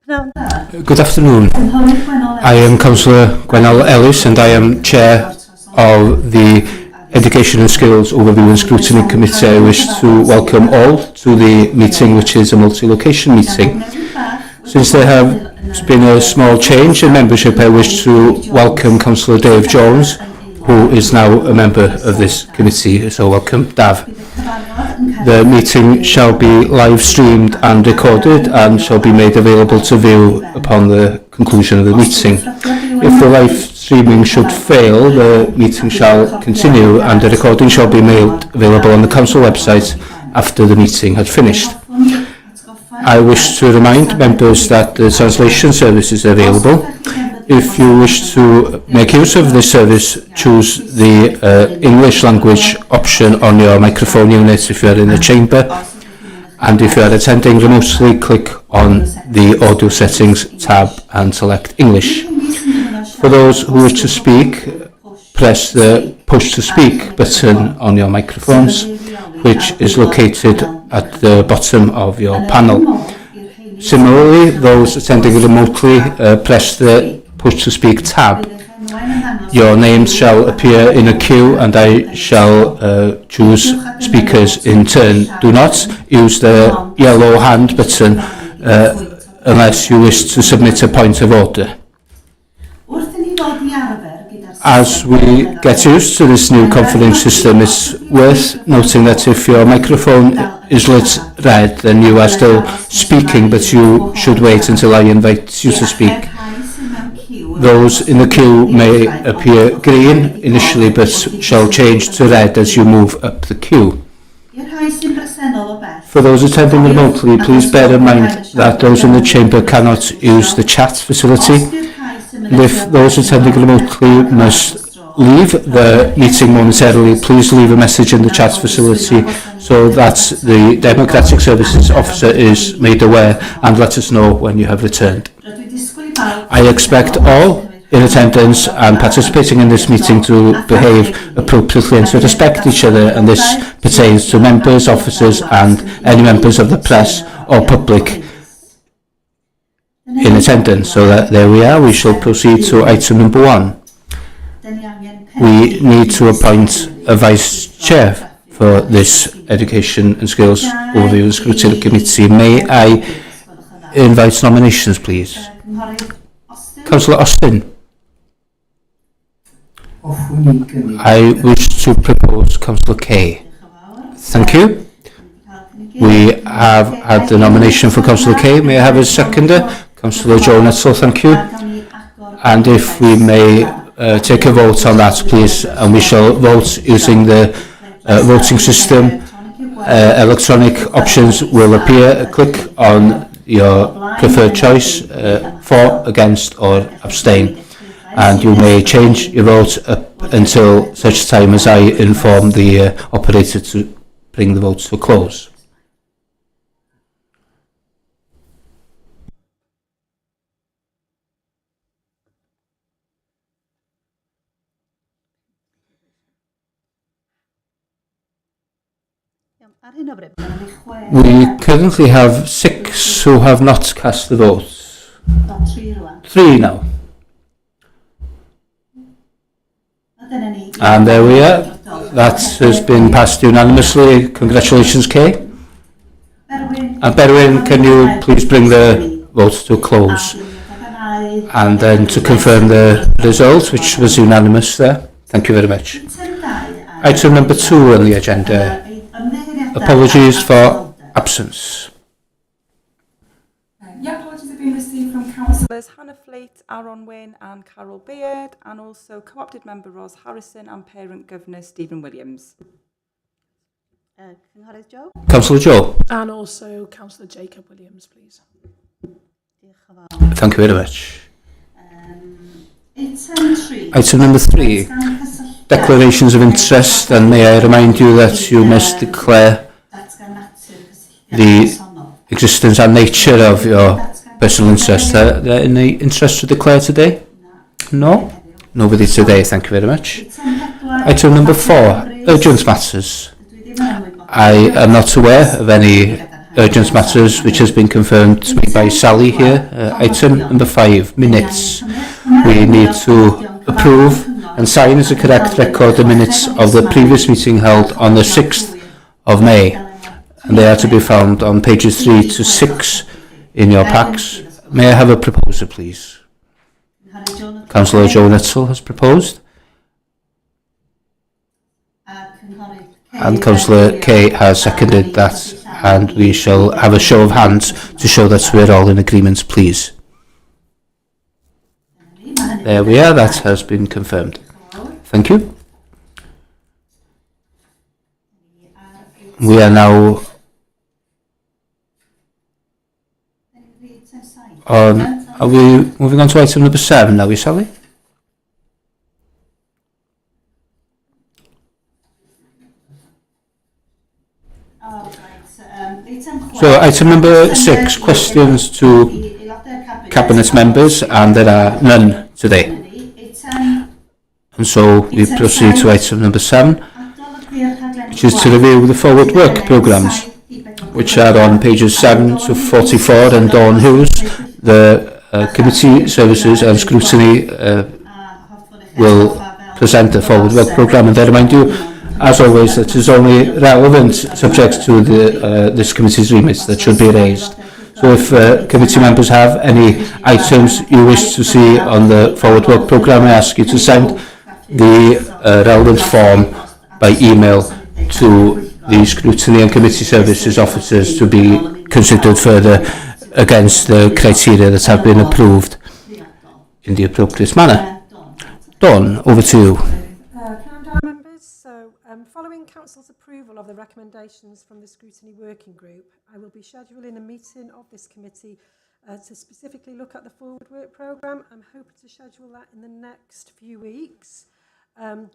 Good afternoon. I am Councillor Gwenol Ellis and I am Chair of the Education and Skills Overview and Scrutiny Committee. I wish to welcome all to the meeting, which is a multi-location meeting. Since there has been a small change in membership, I wish to welcome Councillor Dave Jones, who is now a member of this committee. So welcome, Dav. The meeting shall be live streamed and recorded and shall be made available to view upon the conclusion of the meeting. If the live streaming should fail, the meeting shall continue and the recording shall be made available on the council website after the meeting had finished. I wish to remind members that the translation service is available. If you wish to make use of this service, choose the English language option on your microphone unit if you are in the chamber, and if you are attending remotely, click on the audio settings tab and select English. For those who wish to speak, press the push to speak button on your microphones, which is located at the bottom of your panel. Similarly, those attending remotely, press the push to speak tab. Your names shall appear in a queue and I shall choose speakers in turn. Do not use the yellow hand button unless you wish to submit a point of order. As we get used to this new conference system, it's worth noting that if your microphone is lit red, then you are still speaking, but you should wait until I invite you to speak. Those in the queue may appear green initially, but shall change to red as you move up the queue. For those attending remotely, please bear in mind that those in the chamber cannot use the chat facility. And if those attending remotely must leave the meeting momentarily, please leave a message in the chat facility so that the Democratic Services Officer is made aware and let us know when you have returned. I expect all in attendance and participating in this meeting to behave appropriately and to respect each other, and this pertains to members, officers and any members of the press or public in attendance. So that there we are, we shall proceed to item number 1. We need to appoint a Vice Chair for this Education and Skills Overview and Scrutiny Committee. May I invite nominations, please? Councillor Austin. I wish to propose Councillor Kay. Thank you. We have had the nomination for Councillor Kay. May I have a seconder? Councillor Joe Nettle, thank you. And if we may take a vote on that, please, and we shall vote using the voting system. Electronic options will appear. Click on your preferred choice, for, against or abstain, and you may change your vote up until such time as I inform the operator to bring the vote to a close. We currently have 6 who have not cast the vote. 3 now. And there we are. That has been passed unanimously. Congratulations, Kay. And Berwyn, can you please bring the vote to a close? And then to confirm the result, which was unanimous there. Thank you very much. Item number 2 on the agenda. Apologies for absence. Apologies have been received from Councillors Hannah Fleet, Aaron Wynne and Carol Beard, and also co-opted member Ros Harrison and parent governor Stephen Williams. Councillor Joe. And also Councillor Jacob Williams, please. Thank you very much. Item number 3. Declarations of interest, and may I remind you that you must declare the existence and nature of your personal interest. Are there any interest to declare today? No? Nobody today, thank you very much. Item number 4, urgent matters. I am not aware of any urgent matters, which has been confirmed to me by Sally here. Item number 5, minutes. We need to approve and sign as a correct record the minutes of the previous meeting held on the 6th of May. And they are to be found on pages 3 to 6 in your packs. May I have a proposer, please? Councillor Joe Nutzel has proposed. And Councillor Kay has seconded that, and we shall have a show of hands to show that we're all in agreement, please. There we are, that has been confirmed. Thank you. We are now on, are we moving on to item number 7 now, Sally? So item number 6, questions to Cabinet members, and there are none today. And so we proceed to item number 7, which is to review the forward work programmes, which are on pages 7 to 44, and Dawn Hughes, the Committee Services and Scrutiny will present the forward work programme, and I remind you, as always, that it is only relevant subjects to this committee's remit that should be raised. So if committee members have any items you wish to see on the forward work programme, I ask you to send the relevant form by email to the Scrutiny and Committee Services officers to be considered further against the criteria that have been approved in the appropriate manner. Dawn, over to you. Following Council's approval of the recommendations from the Scrutiny Working Group, I will be scheduling a meeting of this committee to specifically look at the forward work programme. I'm hoping to schedule that in the next few weeks.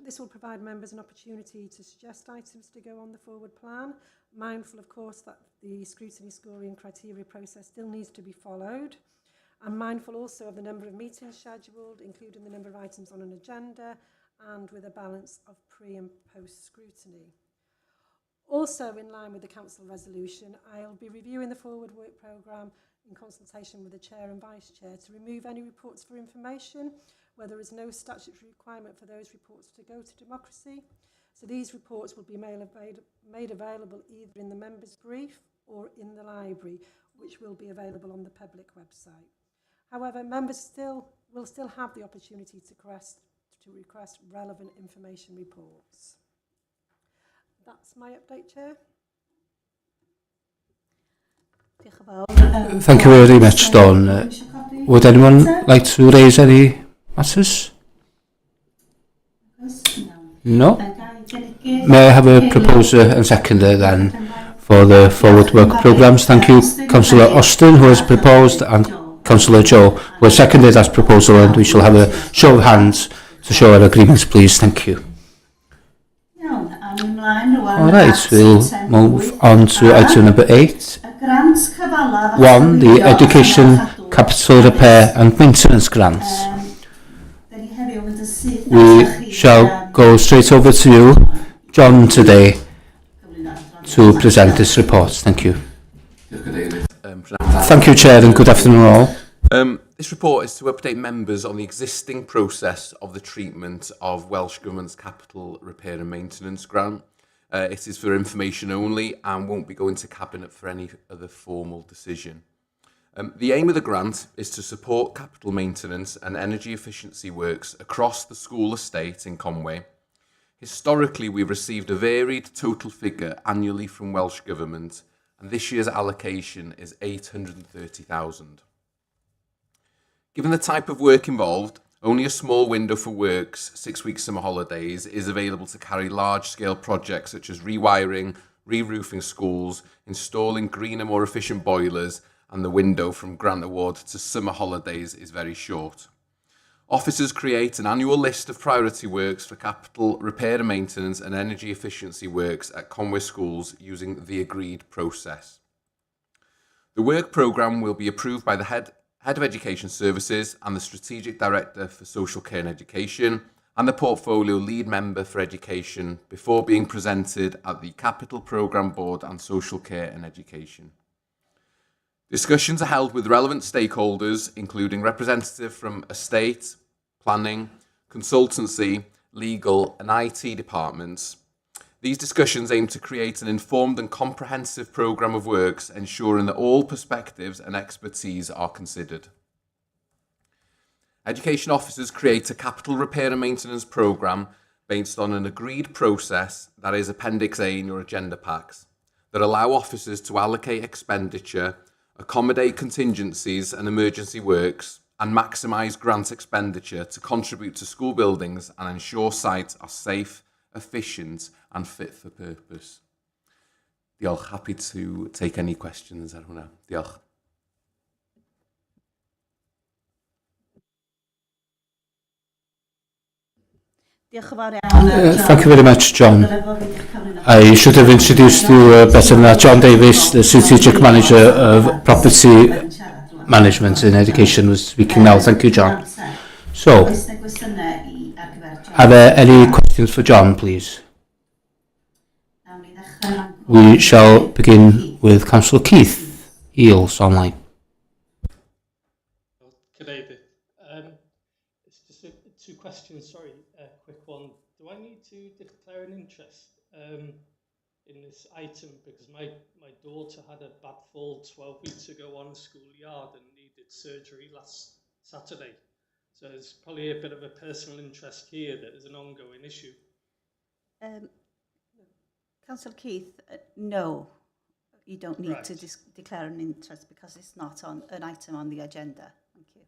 This will provide members an opportunity to suggest items to go on the forward plan, mindful of course that the scrutiny scoring criteria process still needs to be followed. I'm mindful also of the number of meetings scheduled, including the number of items on an agenda, and with a balance of pre and post scrutiny. Also, in line with the Council resolution, I'll be reviewing the forward work programme in consultation with the Chair and Vice Chair to remove any reports for information where there is no statutory requirement for those reports to go to democracy. So these reports will be made available either in the members' brief or in the library, which will be available on the public website. However, members will still have the opportunity to request relevant information reports. That's my update, Chair. Thank you very much, Dawn. Would anyone like to raise any matters? No? May I have a proposer and seconder then for the forward work programmes? Thank you, Councillor Austin, who has proposed, and Councillor Joe, who has seconded that proposal, and we shall have a show of hands to show our agreements, please. Thank you. Alright, we'll move on to item number 8. 1. The Education Capital Repair and Maintenance Grants. We shall go straight over to you, John, today to present this report. Thank you. Thank you, Chair, and good afternoon all. This report is to update members on the existing process of the treatment of Welsh Government's Capital Repair and Maintenance Grant. It is for information only and won't be going to Cabinet for any other formal decision. The aim of the grant is to support capital maintenance and energy efficiency works across the school estate in Conway. Historically, we've received a varied total figure annually from Welsh Government, and this year's allocation is £830,000. Given the type of work involved, only a small window for works, 6-week summer holidays, is available to carry large-scale projects such as rewiring, re-roofing schools, installing greener, more efficient boilers, and the window from grant award to summer holidays is very short. Officers create an annual list of priority works for capital repair and maintenance and energy efficiency works at Conway schools using the agreed process. The work programme will be approved by the Head of Education Services and the Strategic Director for Social Care and Education and the Portfolio Lead Member for Education before being presented at the Capital Programme Board and Social Care and Education. Discussions are held with relevant stakeholders, including representatives from estate, planning, consultancy, legal and IT departments. These discussions aim to create an informed and comprehensive programme of works, ensuring that all perspectives and expertise are considered. Education officers create a capital repair and maintenance programme based on an agreed process, that is Appendix A in your agenda packs, that allow officers to allocate expenditure, accommodate contingencies and emergency works, and maximise grant expenditure to contribute to school buildings and ensure sites are safe, efficient and fit for purpose. Diolch. Happy to take any questions ar hwnna. Diolch. Thank you very much, John. I should have introduced you better than that. John Davis, the Strategic Manager of Property Management in Education, was speaking now. Thank you, John. So, are there any questions for John, please? We shall begin with Councillor Keith Eales online. Good evening. It's just two questions, sorry, a quick one. Do I need to declare an interest in this item? Because my daughter had a bad fall 12 weeks ago on a schoolyard and needed surgery last Saturday. So there's probably a bit of a personal interest here that is an ongoing issue. Councillor Keith, no, you don't need Right. to declare an interest because it's not on an item on the agenda. Thank you.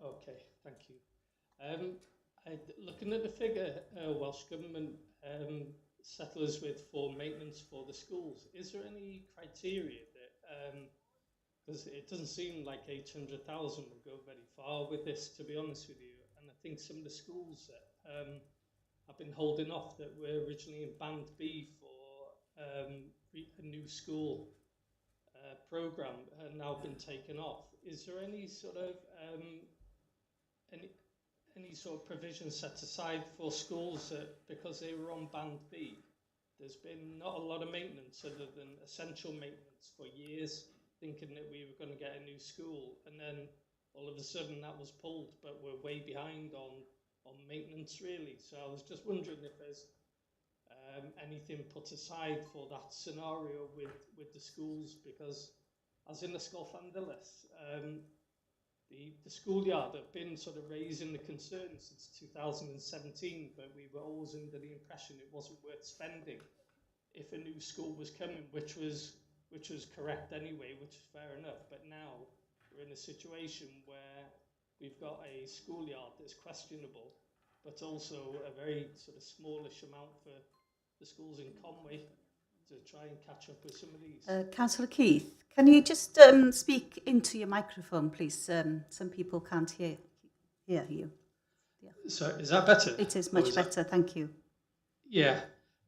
Okay, thank you. Looking at the figure, Welsh Government settlers for maintenance for the schools, is there any criteria that, because it doesn't seem like 800,000 will go very far with this, to be honest with you, and I think some of the schools that have been holding off that were originally in Band B for a new school programme have now been taken off. Is there any sort of any sort of provision set aside for schools that, because they were on Band B, there's been not a lot of maintenance other than essential maintenance for years, thinking that we were going to get a new school, and then all of a sudden that was pulled, but we're way behind on maintenance really. So I was just wondering if there's anything put aside for that scenario with the schools, because as in the Scolfandelis, the schoolyard have been sort of raising the concern since 2017, but we were always under the impression it wasn't worth spending if a new school was coming, which was correct anyway, which is fair enough. But now we're in a situation where we've got a schoolyard that's questionable, but also a very sort of smallish amount for the schools in Conway to try and catch up with some of these. Councillor Keith, can you just speak into your microphone, please? Some people can't hear you. Yeah. So is that better? It is much better, thank you. Yeah.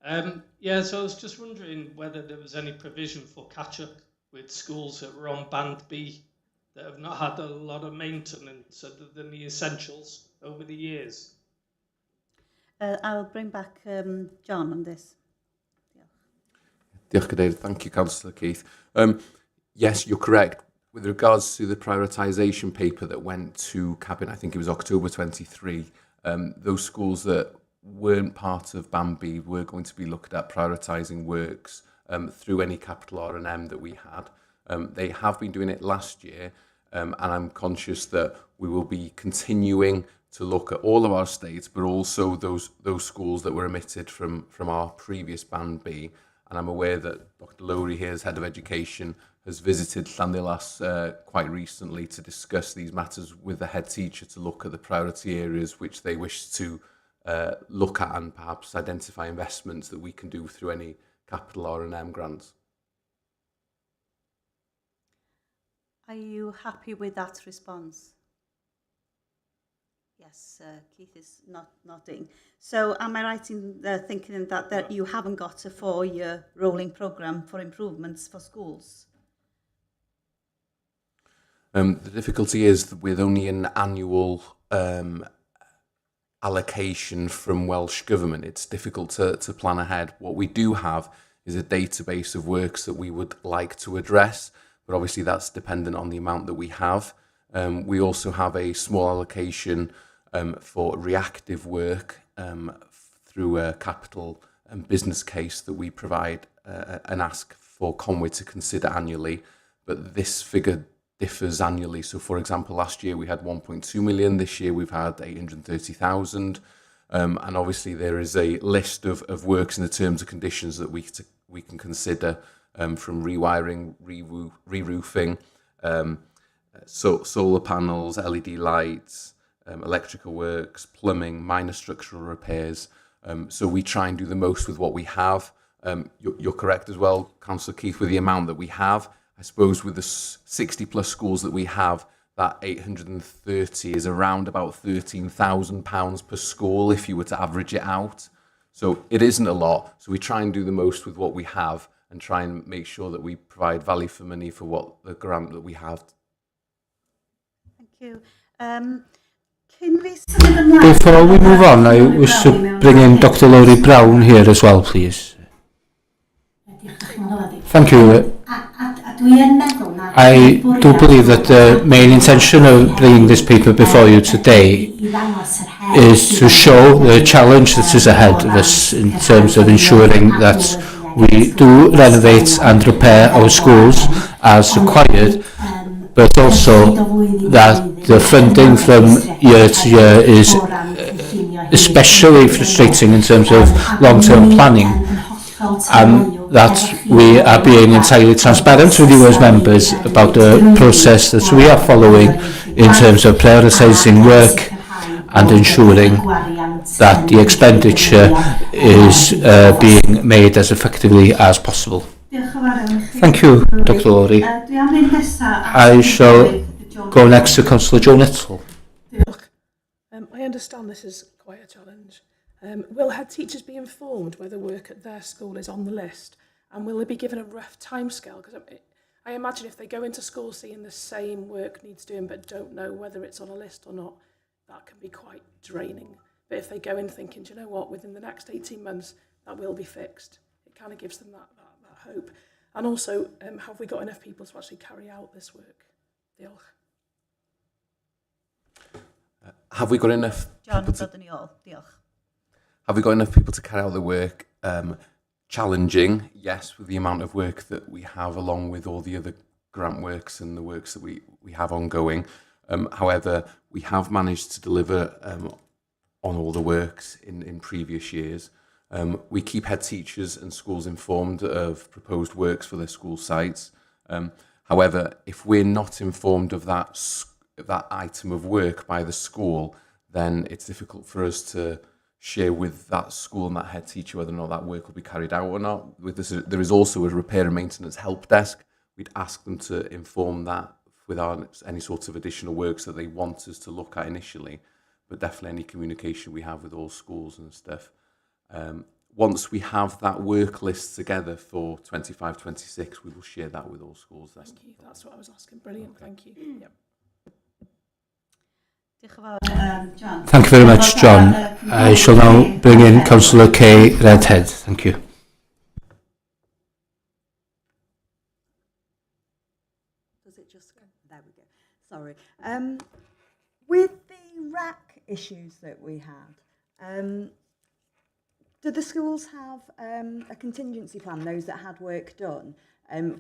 So I was just wondering whether there was any provision for catch-up with schools that were on Band B that have not had a lot of maintenance other than the essentials over the years. I'll bring back John on this. Diolch, Cadeirydd. Thank you, Councillor Keith. Yes, you're correct. With regards to the prioritisation paper that went to Cabinet, I think it was October 23, those schools that weren't part of Band B were going to be looked at prioritising works through any capital R&M that we had. They have been doing it last year, and I'm conscious that we will be continuing to look at all of our estates, but also those schools that were omitted from our previous Band B. And I'm aware that Dr Lowry here, as Head of Education, has visited Llanddulas quite recently to discuss these matters with the head teacher to look at the priority areas which they wish to look at and perhaps identify investments that we can do through any capital R&M grants. Are you happy with that response? Yes, Keith is nodding. So am I right in thinking that you haven't got a 4-year rolling programme for improvements for schools? The difficulty is that with only an annual allocation from Welsh Government, it's difficult to plan ahead. What we do have is a database of works that we would like to address, but obviously that's dependent on the amount that we have. We also have a small allocation for reactive work through a capital and business case that we provide and ask for Conwy to consider annually, but this figure differs annually. So for example, last year we had 1.2 million, this year we've had 830,000. And obviously there is a list of works in the terms and conditions that we can consider, from rewiring, re-roofing, solar panels, LED lights, electrical works, plumbing, minor structural repairs. So we try and do the most with what we have. You're correct as well, Councillor Keith, with the amount that we have. I suppose with the 60 plus schools that we have, that 830 is around about £13,000 per school if you were to average it out. So it isn't a lot. So we try and do the most with what we have and try and make sure that we provide value for money for what the grant that we have. Thank you. Can we send them live? Before we move on, I wish to bring in Dr. Laurie Brown here as well, please. Thank you. I do believe that the main intention of bringing this paper before you today is to show the challenge that is ahead of us in terms of ensuring that we do renovate and repair our schools as required, but also that the funding from year to year is especially frustrating in terms of long-term planning, and that we are being entirely transparent with you as members about the process that we are following in terms of prioritising work and ensuring that the expenditure is being made as effectively as possible. Thank you, Dr. Laurie. I shall go next to Councillor Joe Nettle. I understand this is quite a challenge. Will head teachers be informed whether work at their school is on the list, and will they be given a rough timescale? Because I imagine if they go into school seeing the same work needs doing but don't know whether it's on a list or not, that can be quite draining. But if they go in thinking, do you know what, within the next 18 months that will be fixed, it kind of gives them that hope. And also, have we got enough people to actually carry out this work? Diolch. Have we got enough? John, Have we got enough people to carry out the work? Challenging, yes, with the amount of work that we have, along with all the other grant works and the works that we have ongoing. However, we have managed to deliver on all the works in previous years. We keep head teachers and schools informed of proposed works for their school sites. However, if we're not informed of that item of work by the school, then it's difficult for us to share with that school and that head teacher whether or not that work will be carried out or not. With this, there is also a repair and maintenance help desk. We'd ask them to inform that without any sort of additional works that they want us to look at initially, but definitely any communication we have with all schools and stuff. Once we have that work list together for 25-26, we will share that with all schools. Thank you, that's what I was asking. Brilliant, okay. Thank you. Yep. Thank you very much, John. I shall now bring in Councillor Kay Redhead. Thank you. Does it just go? There we go. Sorry. With the rack issues that we had, do the schools have a contingency plan, those that had work done?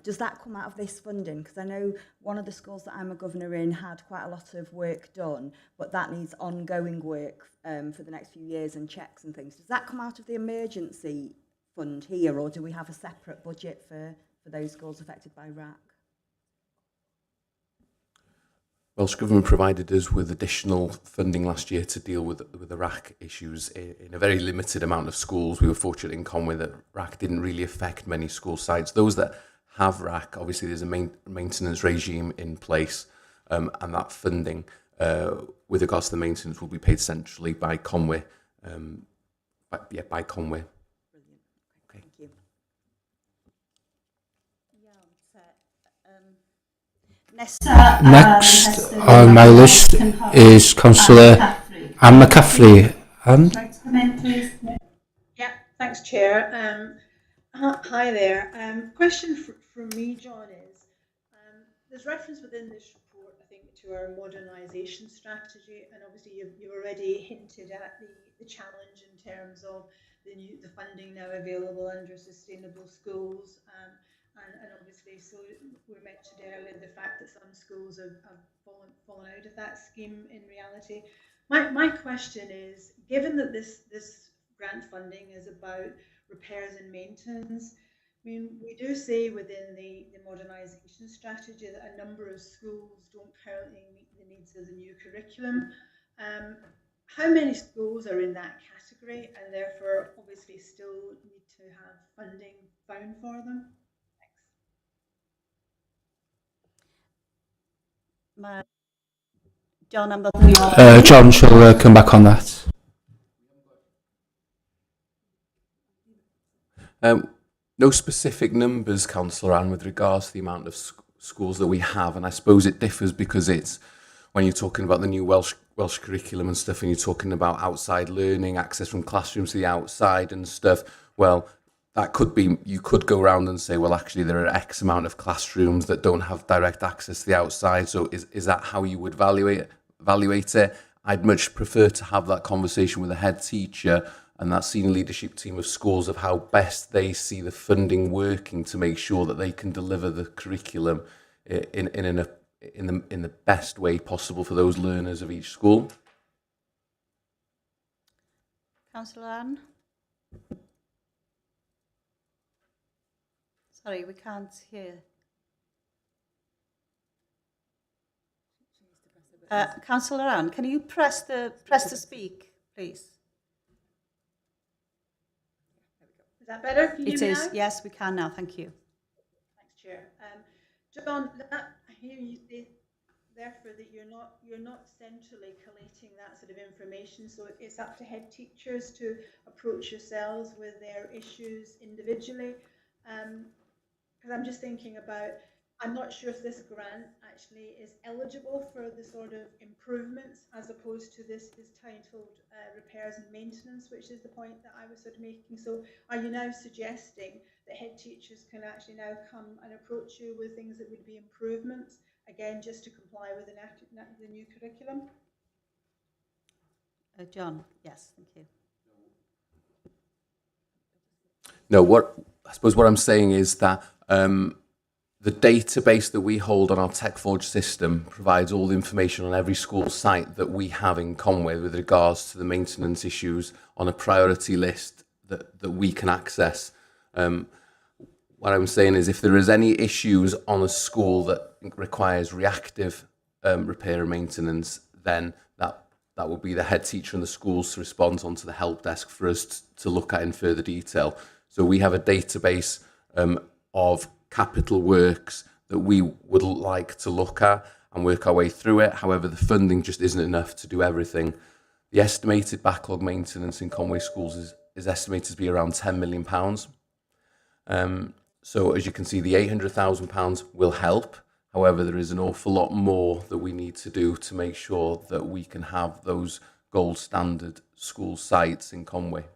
Does that come out of this funding? Because I know one of the schools that I'm a governor in had quite a lot of work done, but that needs ongoing work for the next few years and checks and things. Does that come out of the emergency fund here, or do we have a separate budget for those schools affected by RAC? Welsh Government provided us with additional funding last year to deal with the RAC issues in a very limited amount of schools. We were fortunate in Conwy that RAC didn't really affect many school sites. Those that have RAC, obviously there's a maintenance regime in place, and that funding with regards to the maintenance will be paid centrally by Conwy. By Conwy. Brilliant. Okay. Thank you. Next on my list is Councillor Anne McCaffrey. Anne? Yeah, thanks, Chair. Hi there. Question from me, John, is there's reference within this report, I think, to our modernisation strategy, and obviously you've already hinted at the challenge in terms of the funding now available under Sustainable Schools, and obviously, so we mentioned earlier the fact that some schools have fallen out of that scheme in reality. My question is, given that this grant funding is about repairs and maintenance, I mean, we do say within the modernisation strategy that a number of schools don't currently meet the needs of the new curriculum. How many schools are in that category and therefore obviously still need to have funding found for them? Thanks. John, I'm John shall come back on that. No specific numbers, Councillor Anne, with regards to the amount of schools that we have, and I suppose it differs because it's when you're talking about the new Welsh curriculum and stuff, and you're talking about outside learning, access from classrooms to the outside and stuff. Well, that could be, you could go around and say, well, actually there are X amount of classrooms that don't have direct access to the outside. So is that how you would evaluate it? I'd much prefer to have that conversation with the head teacher and that senior leadership team of schools of how best they see the funding working to make sure that they can deliver the curriculum in the best way possible for those learners of each school. Councillor Anne? Sorry, we can't hear. Councillor Anne, can you press the speak, please? Is that better? Can you it hear me is. now? Yes, we can now. Thank you. Thanks, Chair. John, I hear you say, therefore, that you're not centrally collating that sort of information, so it's up to head teachers to approach yourselves with their issues individually. Because I'm just thinking about, I'm not sure if this grant actually is eligible for the sort of improvements as opposed to this is titled repairs and maintenance, which is the point that I was sort of making. So are you now suggesting that head teachers can actually now come and approach you with things that would be improvements, again, just to comply with the new curriculum? John, yes, thank you. No, I suppose what I'm saying is that the database that we hold on our TechForge system provides all the information on every school site that we have in Conway with regards to the maintenance issues on a priority list that we can access. What I'm saying is if there is any issues on a school that requires reactive repair and maintenance, then that would be the head teacher and the schools to respond onto the help desk for us to look at in further detail. So we have a database of capital works that we would like to look at and work our way through it. However, the funding just isn't enough to do everything. The estimated backlog maintenance in Conway schools is estimated to be around £10 million. So as you can see, the £800,000 will help. However, there is an awful lot more that we need to do to make sure that we can have those gold standard school sites in Conway.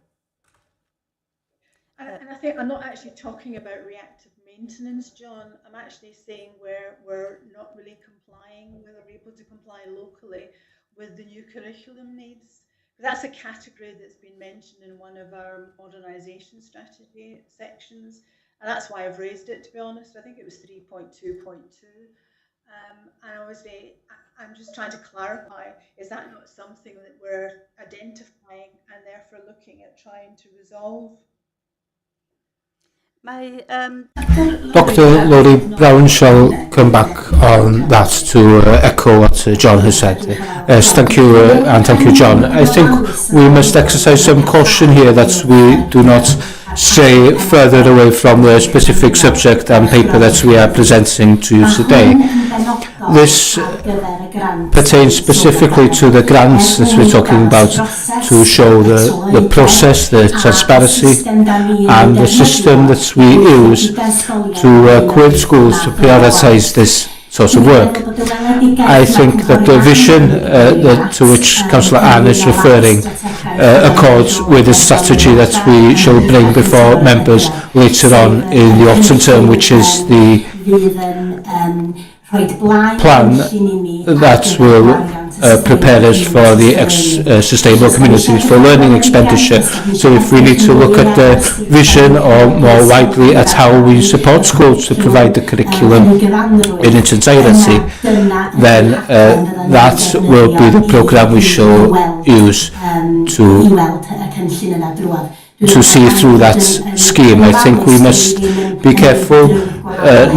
And I think I'm not actually talking about reactive maintenance, John. I'm actually saying where we're not really complying, whether we're able to comply locally with the new curriculum needs. That's a category that's been mentioned in one of our modernisation strategy sections. And that's why I've raised it, to be honest. I think it was 3.2.2. And obviously, I'm just trying to clarify, is that not something that we're identifying and therefore looking at trying to resolve? Dr. Laurie Brown shall come back on that to echo what John has said. Yes, thank you, and thank you, John. I think we must exercise some caution here that we do not stray further away from the specific subject and paper that we are presenting to you today. This pertains specifically to the grants that we're talking about to show the process, the transparency and the system that we use to quit schools to prioritise this sort of work. I think that the vision to which Councillor Anne is referring accords with the strategy that we shall bring before members later on in the autumn term, which is the plan that will prepare us for the sustainable communities for learning expenditure. So if we need to look at the vision or more widely at how we support schools to provide the curriculum in its entirety, then that will be the programme we shall use to see through that scheme. I think we must be careful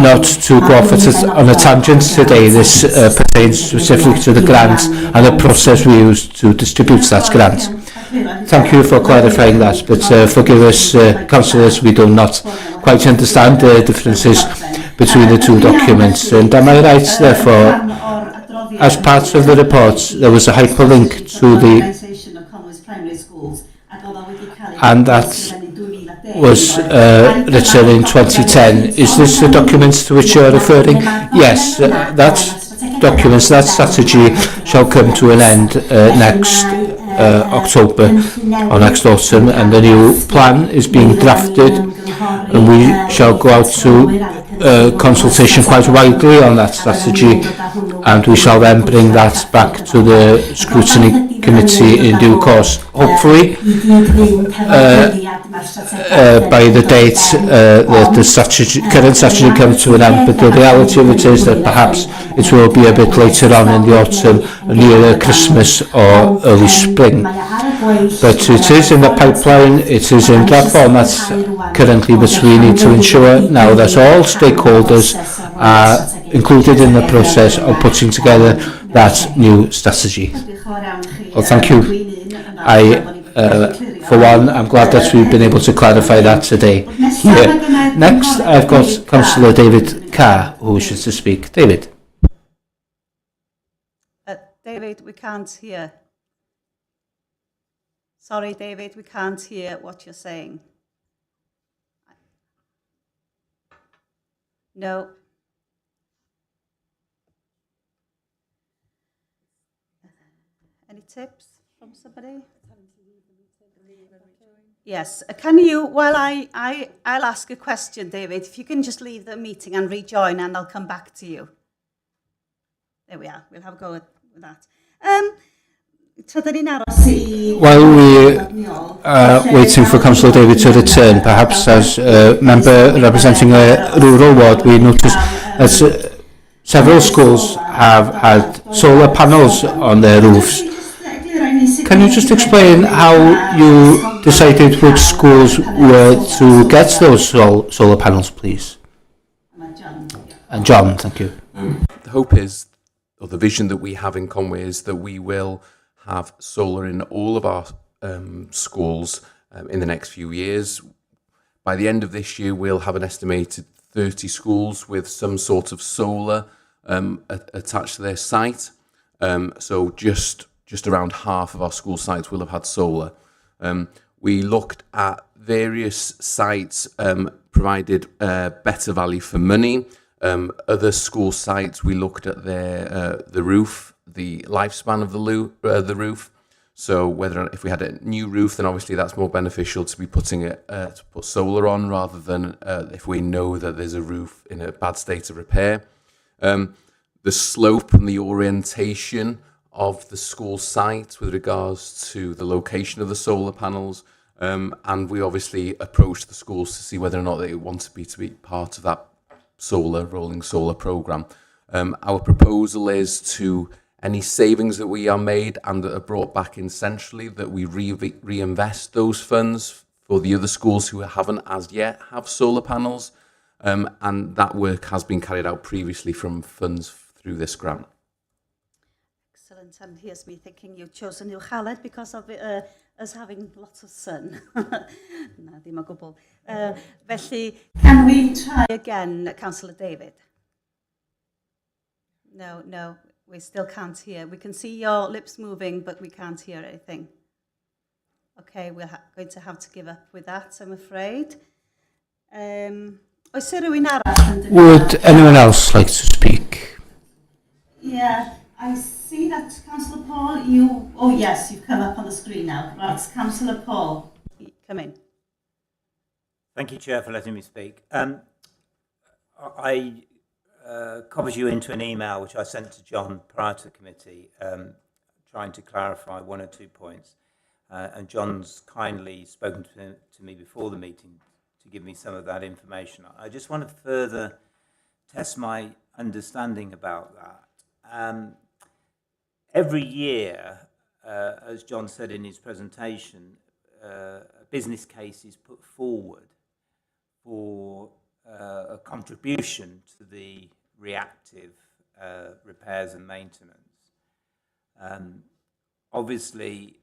not to go off on a tangent today. This pertains specifically to the grant and the process we use to distribute that grant. Thank you for clarifying that, but forgive us, councillors, we do not quite understand the differences between the two documents. And am I right, therefore, as part of the report, there was a hyperlink to the, and that was written in 2010. Is this the document to which you are referring? Yes, that document, that strategy shall come to an end next October or next autumn, and the new plan is being drafted, and we shall go out to consultation quite widely on that strategy, and we shall then bring that back to the Scrutiny Committee in due course. Hopefully, by the date that the current strategy comes to an end, but the reality of it is that perhaps it will be a bit later on in the autumn, near Christmas or early spring. But it is in the pipeline, it is in draft format currently, but we need to ensure now that all stakeholders are included in the process of putting together that new strategy. Well, thank you. For one, I'm glad that we've been able to clarify that today. Yeah. Next, I've got Councillor David Carr, who wishes to speak. David. David, we can't hear. Sorry, David, we can't hear what you're saying. No. Any tips from somebody? Yes. Can you, while I'll ask a question, David, if you can just leave the meeting and rejoin, and I'll come back to you. There we are. We'll have a go with that. While we are waiting for Councillor David to return, perhaps as a member representing a rural ward, we noticed that several schools have had solar panels on their roofs. Can you just explain how you decided which schools were to get those solar panels, please? And John, thank you. The hope is, or the vision that we have in Conway is that we will have solar in all of our schools in the next few years. By the end of this year, we'll have an estimated 30 schools with some sort of solar attached to their site. So just around half of our school sites will have had solar. We looked at various sites, provided better value for money. Other school sites, we looked at the roof, the lifespan of the roof. So whether if we had a new roof, then obviously that's more beneficial to be putting it to put solar on rather than if we know that there's a roof in a bad state of repair. The slope and the orientation of the school site with regards to the location of the solar panels, and we obviously approached the schools to see whether or not they want to be part of that rolling solar programme. Our proposal is to any savings that we are made and that are brought back in centrally, that we reinvest those funds for the other schools who haven't as yet have solar panels, and that work has been carried out previously from funds through this grant. Excellent, and here's me thinking you've chosen New Chaled because of us having lots of sun. Na, dim o gwbl. Felly, can we try again, Councillor David? No, we still can't hear. We can see your lips moving, but we can't hear anything. Okay, we're going to have to give up with that, I'm afraid. Would anyone else like to speak? Yeah, I see that, Councillor Paul, oh yes, you've come up on the screen now. Right, Councillor Paul, come in. Thank you, Chair, for letting me speak. I copied you into an email which I sent to John prior to the committee, trying to clarify one or 2 points. And John's kindly spoken to me before the meeting to give me some of that information. I just want to further test my understanding about that. Every year, as John said in his presentation, a business case is put forward for a contribution to the reactive repairs and maintenance. Obviously,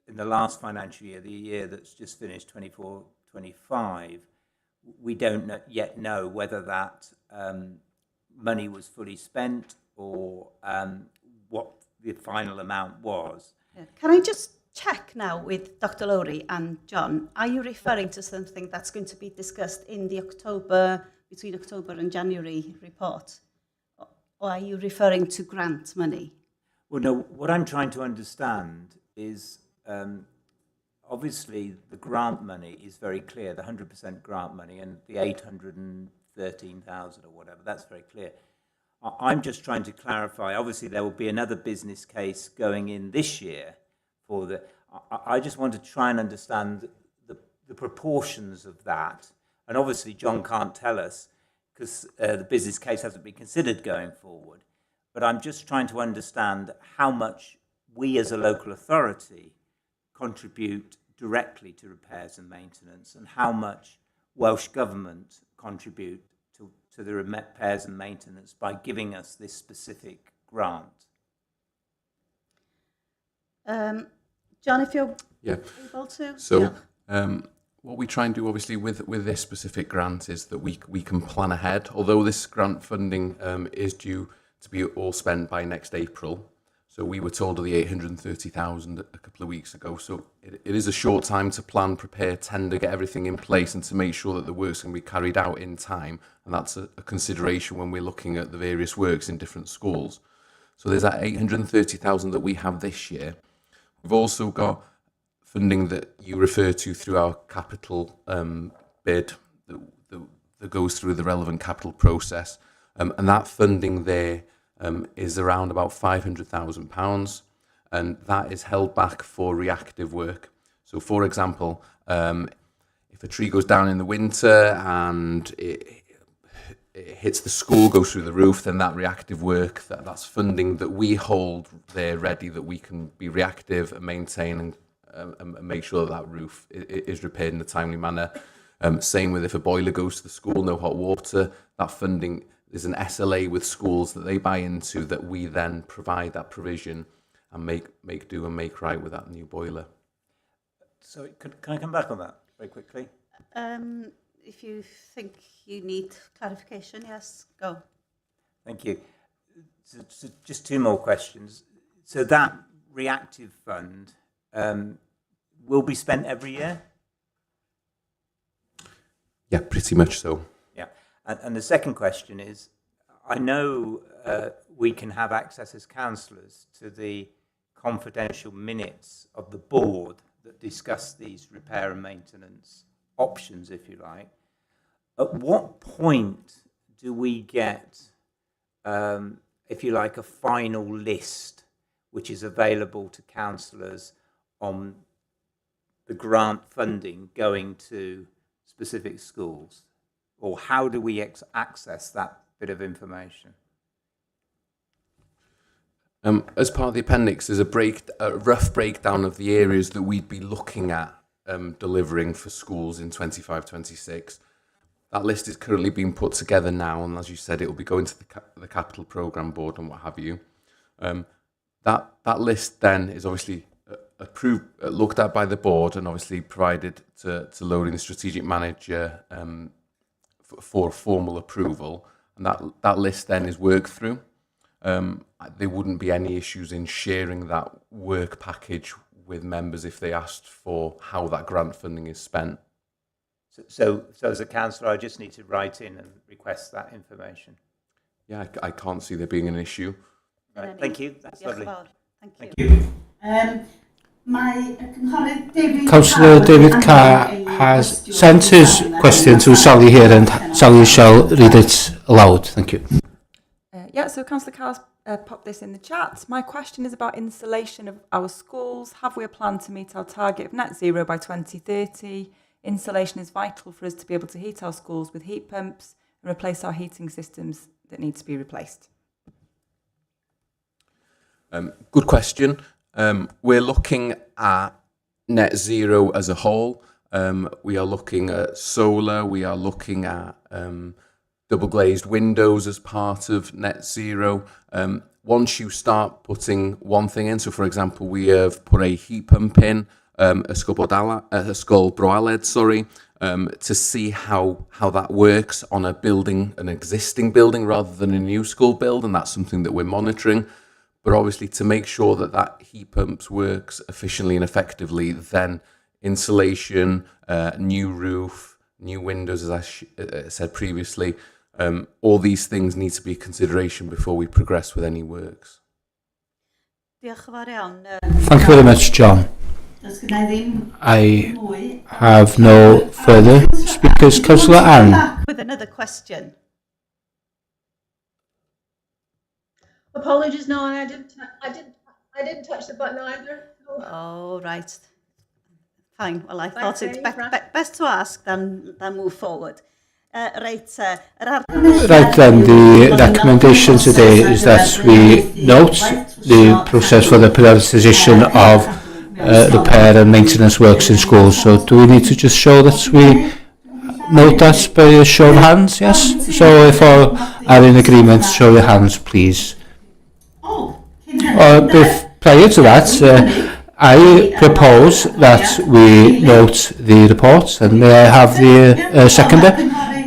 in the last financial year, the year that's just finished, 24-25, we don't yet know whether that money was fully spent or what the final amount was. Yeah. Can I just check now with Dr. Lowry and John? Are you referring to something that's going to be discussed in the between October and January report? Or are you referring to grant money? Well, no, what I'm trying to understand is obviously the grant money is very clear, the 100% grant money and the 813,000 or whatever, that's very clear. I'm just trying to clarify, obviously there will be another business case going in this year for the, I just want to try and understand the proportions of that. And obviously John can't tell us because the business case hasn't been considered going forward. But I'm just trying to understand how much we as a local authority contribute directly to repairs and maintenance and how much Welsh Government contribute to the repairs and maintenance by giving us this specific grant. John, if you're able to. So what we try and do obviously with this specific grant is that we can plan ahead. Although this grant funding is due to be all spent by next April. So we were told of the 830,000 a couple of weeks ago. So it is a short time to plan, prepare, tender, get everything in place and to make sure that the works can be carried out in time. And that's a consideration when we're looking at the various works in different schools. So there's that 830,000 that we have this year. We've also got funding that you refer to through our capital bid that goes through the relevant capital process. And that funding there is around about £500,000, and that is held back for reactive work. So, for example, if a tree goes down in the winter and it hits the school, goes through the roof, then that reactive work, that's funding that we hold there ready, that we can be reactive and maintain and make sure that roof is repaired in a timely manner. Same with if a boiler goes to the school, no hot water, that funding. There's an SLA with schools that they buy into that we then provide that provision and make do and make right with that new boiler. So can I come back on that very quickly? If you think you need clarification, yes, go. Thank you. So just 2 more questions. So that reactive fund will be spent every year? Yeah, pretty much so. Yeah. And the second question is, I know we can have access as councillors to the confidential minutes of the board that discuss these repair and maintenance options, if you like. At what point do we get, if you like, a final list which is available to councillors on the grant funding going to specific schools? Or how do we access that bit of information? As part of the appendix, there's a rough breakdown of the areas that we'd be looking at delivering for schools in 25-26. That list is currently being put together now, and as you said, it will be going to the Capital Programme Board and what have you. That list then is obviously approved, looked at by the board, and obviously provided to Lowry, the strategic manager, for formal approval, and that list then is worked through. There wouldn't be any issues in sharing that work package with members if they asked for how that grant funding is spent. So as a councillor, I just need to write in and request that information. Yeah, I can't see there being an issue. Right, thank you. That's lovely. Thank you. Councillor David Carr has sent his question to Sally here, and Sally shall read it aloud. Thank you. Yeah, so Councillor Carr's popped this in the chat. My question is about insulation of our schools. Have we a plan to meet our target of net zero by 2030? Insulation is vital for us to be able to heat our schools with heat pumps and replace our heating systems that need to be replaced. Good question. We're looking at net zero as a whole. We are looking at solar. We are looking at double glazed windows as part of net zero. Once you start putting one thing in, so for example, we have put a heat pump in, a Ysgol Bro Aled, to see how that works on a building, an existing building rather than a new school build, and that's something that we're monitoring. But obviously, to make sure that that heat pumps works efficiently and effectively, then insulation, new roof, new windows, as I said previously, all these things need to be a consideration before we progress with any works. Thank you very much, John. I have no further speakers. Councillor Anne. With another question. Apologies, no, I didn't touch the button either. No. Oh, right. Fine. Well, I thought Thanks, it's Amy, best to ask than move forward. Right then, the recommendation today is that we note the process for the prioritisation of repair and maintenance works in schools. So do we need to just show that we note that by a show of hands? Yes? So if all are in agreement, show your hands, please. Prior to that, I propose that we note the report, and may I have the seconder?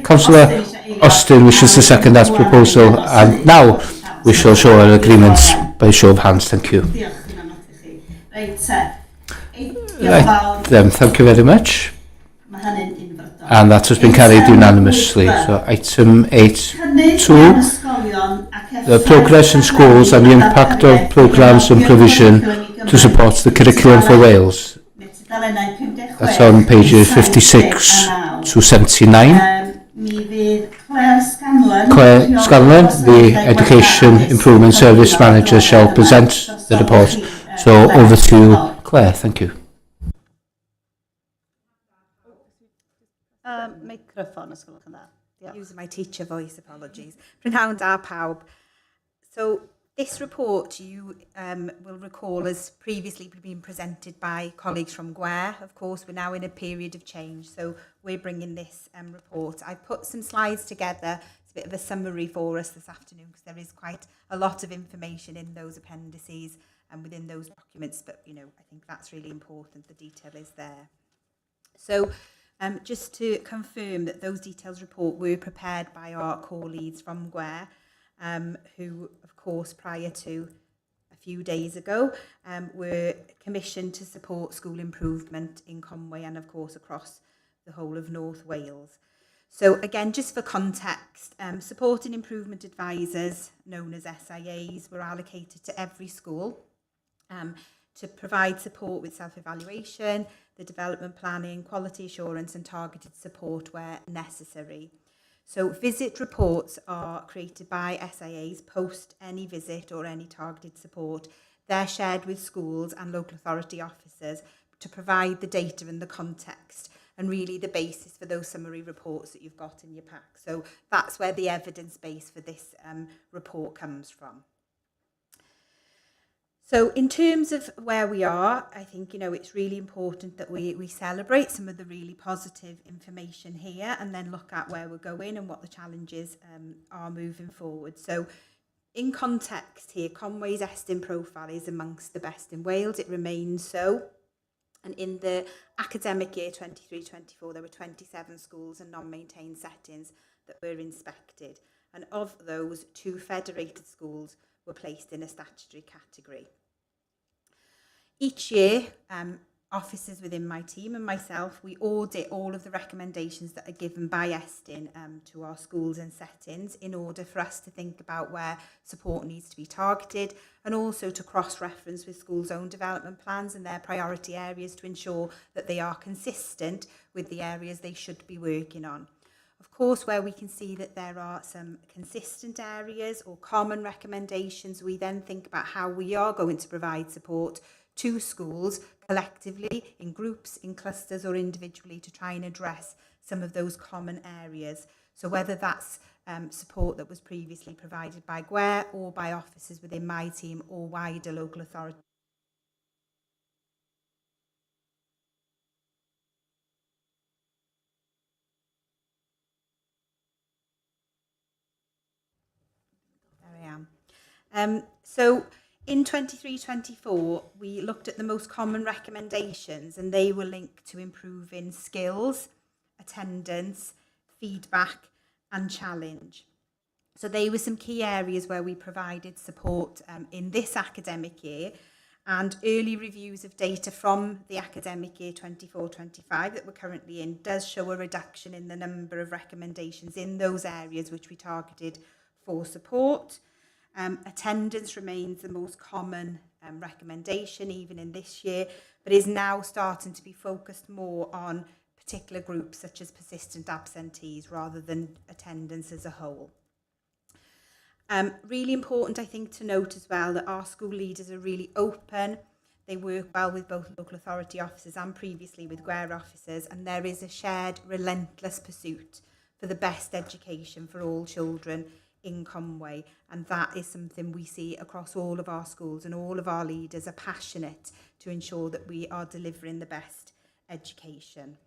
Councillor Austin wishes to second that proposal, and now we shall show our agreements by a show of hands. Thank you. Right then, thank you very much. And that has been carried unanimously. So item 8.2, the progress in schools and the impact of programmes and provision to support the curriculum for Wales. That's on pages 56 to 79. Claire Scanlon, the Education Improvement Service Manager, shall present the report. So over to you, Claire. Thank you. Microphone, os gwelwch yn dda. Diolch. Using my teacher voice, apologies. Prynhawn da pawb. So this report you will recall has previously been presented by colleagues from GWER. Of course, we're now in a period of change, so we're bringing this report. I've put some slides together. It's a bit of a summary for us this afternoon because there is quite a lot of information in those appendices and within those documents, but I think that's really important. The detail is there. So just to confirm that those details report were prepared by our core leads from GWER, who, of course, prior to a few days ago, were commissioned to support school improvement in Conway and, of course, across the whole of North Wales. So, again, just for context, support and improvement advisors, known as SIAs, were allocated to every school to provide support with self-evaluation, the development planning, quality assurance and targeted support where necessary. So visit reports are created by SIAs post any visit or any targeted support. They're shared with schools and local authority officers to provide the data and the context and really the basis for those summary reports that you've got in your pack. So that's where the evidence base for this report comes from. So in terms of where we are, I think, it's really important that we celebrate some of the really positive information here and then look at where we're going and what the challenges are moving forward. So in context here, Conway's Estyn profile is amongst the best in Wales. It remains so. And in the academic year 23-24, there were 27 schools and non-maintained settings that were inspected. And of those, 2 federated schools were placed in a statutory category. Each year, officers within my team and myself, we audit all of the recommendations that are given by Estyn to our schools and settings in order for us to think about where support needs to be targeted and also to cross-reference with schools' own development plans and their priority areas to ensure that they are consistent with the areas they should be working on. Of course, where we can see that there are some consistent areas or common recommendations, we then think about how we are going to provide support to schools collectively, in groups, in clusters or individually, to try and address some of those common areas. So whether that's support that was previously provided by GWER or by officers within my team or wider local authority. There I am. So in 23-24, we looked at the most common recommendations, and they were linked to improving skills, attendance, feedback and challenge. So they were some key areas where we provided support in this academic year, and early reviews of data from the academic year 24-25 that we're currently in does show a reduction in the number of recommendations in those areas which we targeted for support. Attendance remains the most common recommendation even in this year, but is now starting to be focused more on particular groups such as persistent absentees rather than attendance as a whole. Really important, I think, to note as well that our school leaders are really open. They work well with both local authority officers and previously with GWER officers, and there is a shared relentless pursuit for the best education for all children in Conway, and that is something we see across all of our schools, and all of our leaders are passionate to ensure that we are delivering the best education.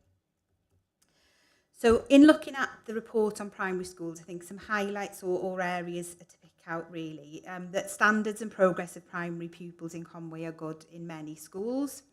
So in looking at the report on primary schools, I think some highlights or areas to pick out really, that standards and progress of primary pupils in Conway are good in many schools.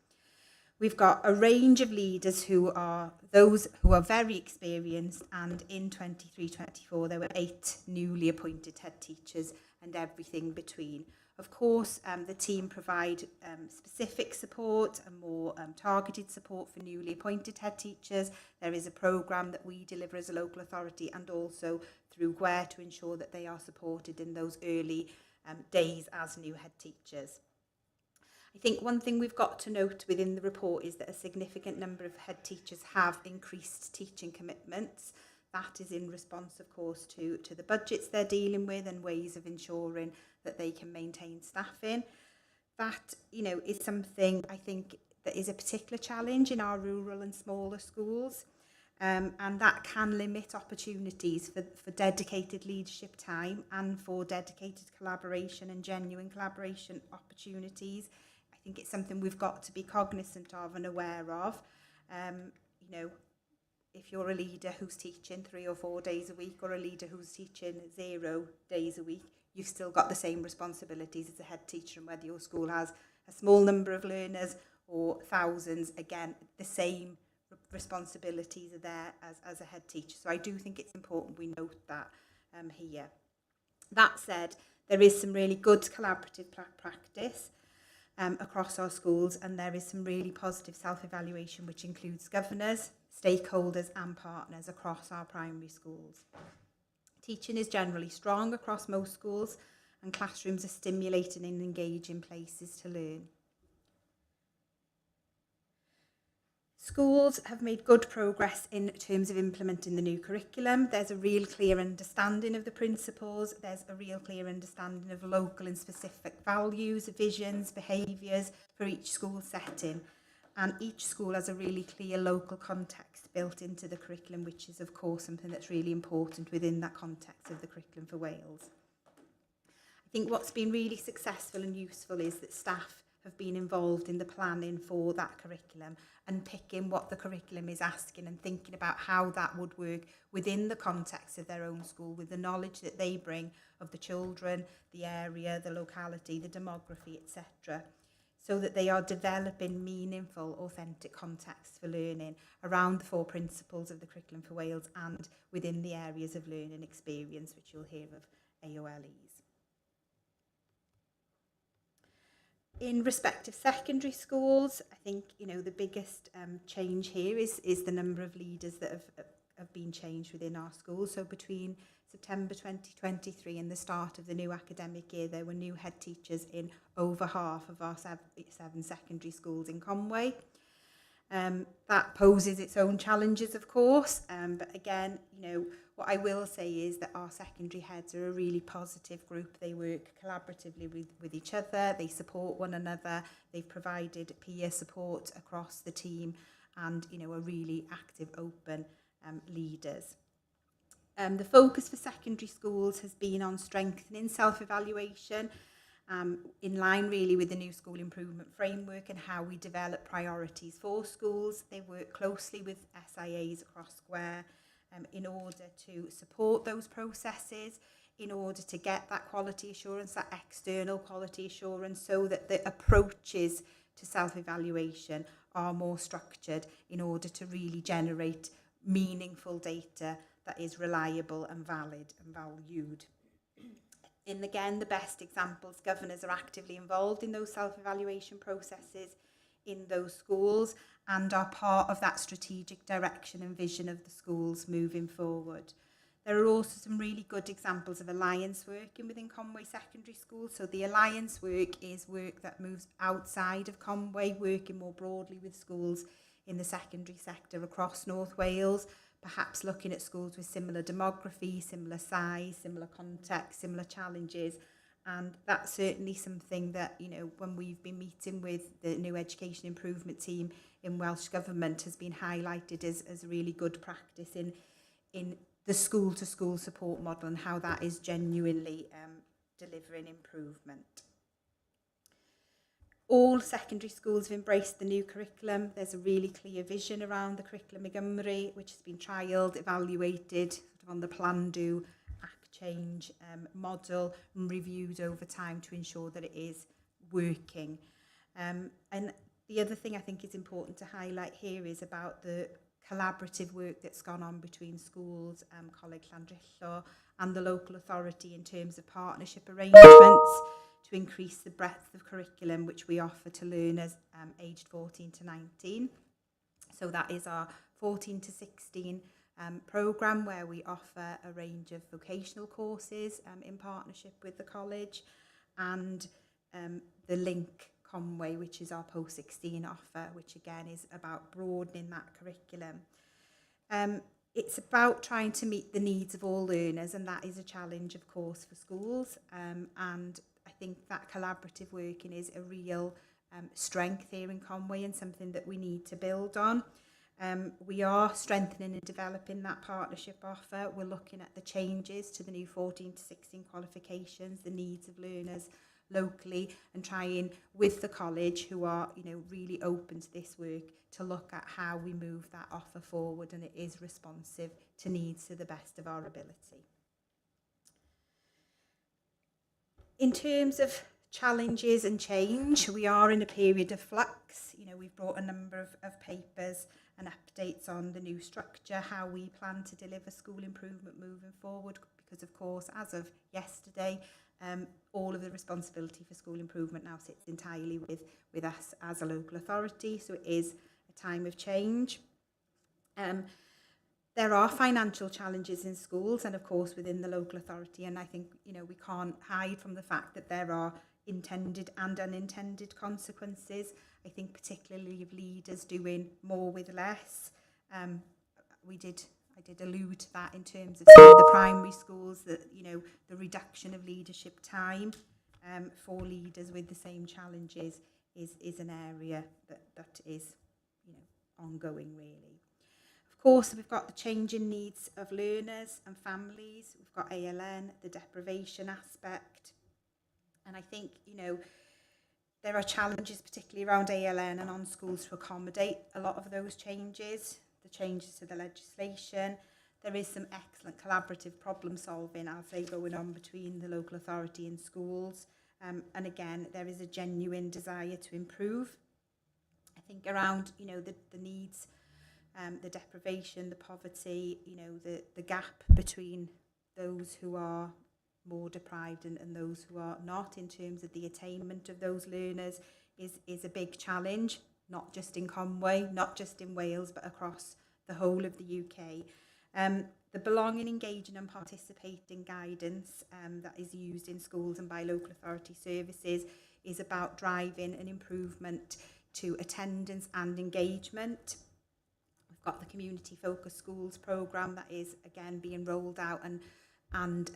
We've got a range of leaders who are those who are very experienced, and in 23-24 there were 8 newly appointed head teachers and everything between. Of course, the team provide specific support and more targeted support for newly appointed head teachers. There is a programme that we deliver as a local authority and also through GWER to ensure that they are supported in those early days as new head teachers. I think one thing we've got to note within the report is that a significant number of head teachers have increased teaching commitments. That is in response, of course, to the budgets they're dealing with and ways of ensuring that they can maintain staffing. That, you know, is something I think that is a particular challenge in our rural and smaller schools, and that can limit opportunities for dedicated leadership time and for dedicated collaboration and genuine collaboration opportunities. I think it's something we've got to be cognizant of and aware of. You know, if you're a leader who's teaching 3 or 4 days a week, or a leader who's teaching 0 days a week, you've still got the same responsibilities as a head teacher, and whether your school has a small number of learners or thousands, again, the same responsibilities are there as a head teacher. So I do think it's important we note that here. That said, there is some really good collaborative practice across our schools, and there is some really positive self-evaluation which includes governors, stakeholders and partners across our primary schools. Teaching is generally strong across most schools, and classrooms are stimulating and engaging places to learn. Schools have made good progress in terms of implementing the new curriculum. There's a real clear understanding of the principles. There's a real clear understanding of local and specific values, visions, behaviours for each school setting. And each school has a really clear local context built into the curriculum, which is, of course, something that's really important within that context of the curriculum for Wales. I think what's been really successful and useful is that staff have been involved in the planning for that curriculum and picking what the curriculum is asking and thinking about how that would work within the context of their own school, with the knowledge that they bring of the children, the area, the locality, the demography, etc., so that they are developing meaningful, authentic contexts for learning around the 4 principles of the Curriculum for Wales and within the areas of learning experience, which you'll hear of AOLEs. In respect of secondary schools, I think, you know, the biggest change here is the number of leaders that have been changed within our schools. So between September 2023 and the start of the new academic year, there were new head teachers in over half of our 7 secondary schools in Conway. That poses its own challenges, of course, but again, what I will say is that our secondary heads are a really positive group. They work collaboratively with each other, they support one another, they've provided peer support across the team, and are really active, open leaders. The focus for secondary schools has been on strengthening self-evaluation, in line really with the new school improvement framework and how we develop priorities for schools. They work closely with SIAs across Square in order to support those processes, in order to get that quality assurance, that external quality assurance, so that the approaches to self-evaluation are more structured in order to really generate meaningful data that is reliable and valid and valued. And again, the best examples, governors are actively involved in those self-evaluation processes in those schools and are part of that strategic direction and vision of the schools moving forward. There are also some really good examples of alliance working within Conway Secondary School. So the alliance work is work that moves outside of Conway, working more broadly with schools in the secondary sector across North Wales, perhaps looking at schools with similar demography, similar size, similar context, similar challenges. And that's certainly something that, when we've been meeting with the new education improvement team in Welsh Government, has been highlighted as a really good practice in the school-to-school support model and how that is genuinely delivering improvement. All secondary schools have embraced the new curriculum. There's a really clear vision around the curriculum in Gymru, which has been trialled, evaluated on the Plan Do, Act Change model, and reviewed over time to ensure that it is working. And the other thing I think is important to highlight here is about the collaborative work that's gone on between schools, Coleg Llandrillo and the local authority in terms of partnership arrangements to increase the breadth of curriculum which we offer to learners aged 14 to 19. So that is our 14 to 16 programme, where we offer a range of vocational courses in partnership with the college, and the Link Conway, which is our post-16 offer, which again is about broadening that curriculum. It's about trying to meet the needs of all learners, and that is a challenge, of course, for schools. And I think that collaborative working is a real strength here in Conway and something that we need to build on. We are strengthening and developing that partnership offer. We're looking at the changes to the new 14 to 16 qualifications, the needs of learners locally, and trying with the college, who are really open to this work, to look at how we move that offer forward, and it is responsive to needs to the best of our ability. In terms of challenges and change, we are in a period of flux. We've brought a number of papers and updates on the new structure, how we plan to deliver school improvement moving forward, because of course, as of yesterday, all of the responsibility for school improvement now sits entirely with us as a local authority, so it is a time of change. There are financial challenges in schools and of course within the local authority, and I think we can't hide from the fact that there are intended and unintended consequences. I think particularly of leaders doing more with less. I did allude to that in terms of some of the primary schools, that the reduction of leadership time for leaders with the same challenges is an area that is ongoing really. Of course, we've got the changing needs of learners and families. We've got ALN, the deprivation aspect. And I think, there are challenges, particularly around ALN and on schools, to accommodate a lot of those changes, the changes to the legislation. There is some excellent collaborative problem solving, I'll say, going on between the local authority and schools. And again, there is a genuine desire to improve. I think around, the needs, the deprivation, the poverty, the gap between those who are more deprived and those who are not, in terms of the attainment of those learners, is a big challenge, not just in Conway, not just in Wales, but across the whole of the UK. The belonging, engaging and participating guidance that is used in schools and by local authority services is about driving an improvement to attendance and engagement. We've got the Community Focused Schools programme that is again being rolled out and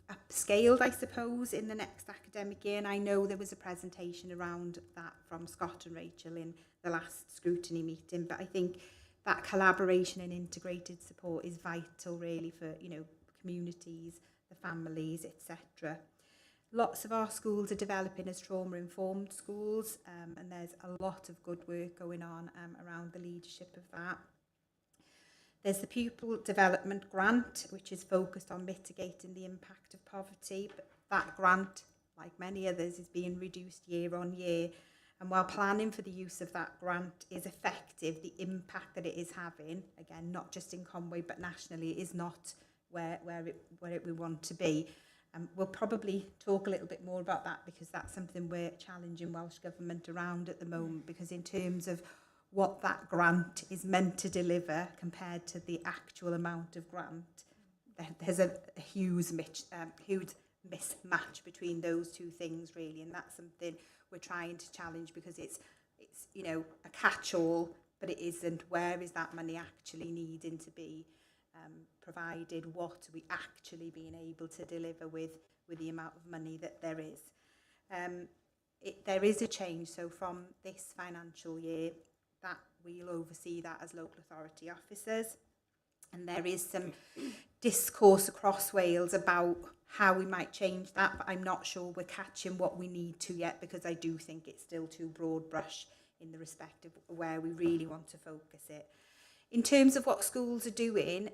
upscaled, I suppose, in the next academic year. And I know there was a presentation around that from Scott and Rachel in the last Scrutiny meeting, but I think that collaboration and integrated support is vital really for, you know, communities, the families, etc. Lots of our schools are developing as trauma-informed schools, and there's a lot of good work going on around the leadership of that. There's the Pupil Development Grant, which is focused on mitigating the impact of poverty, but that grant, like many others, is being reduced year on year. And while planning for the use of that grant is effective, the impact that it is having, again, not just in Conway but nationally, is not where we want to be. We'll probably talk a little bit more about that because that's something we're challenging Welsh Government around at the moment, because in terms of what that grant is meant to deliver compared to the actual amount of grant, there's a huge mismatch between those two things really, and that's something we're trying to challenge because it's you know, a catch-all, but it isn't. Where is that money actually needing to be provided? What are we actually being able to deliver with the amount of money that there is? There is a change, so from this financial year that we'll oversee that as local authority officers, and there is some discourse across Wales about how we might change that, but I'm not sure we're catching what we need to yet, because I do think it's still too broad brush in the respect of where we really want to focus it. In terms of what schools are doing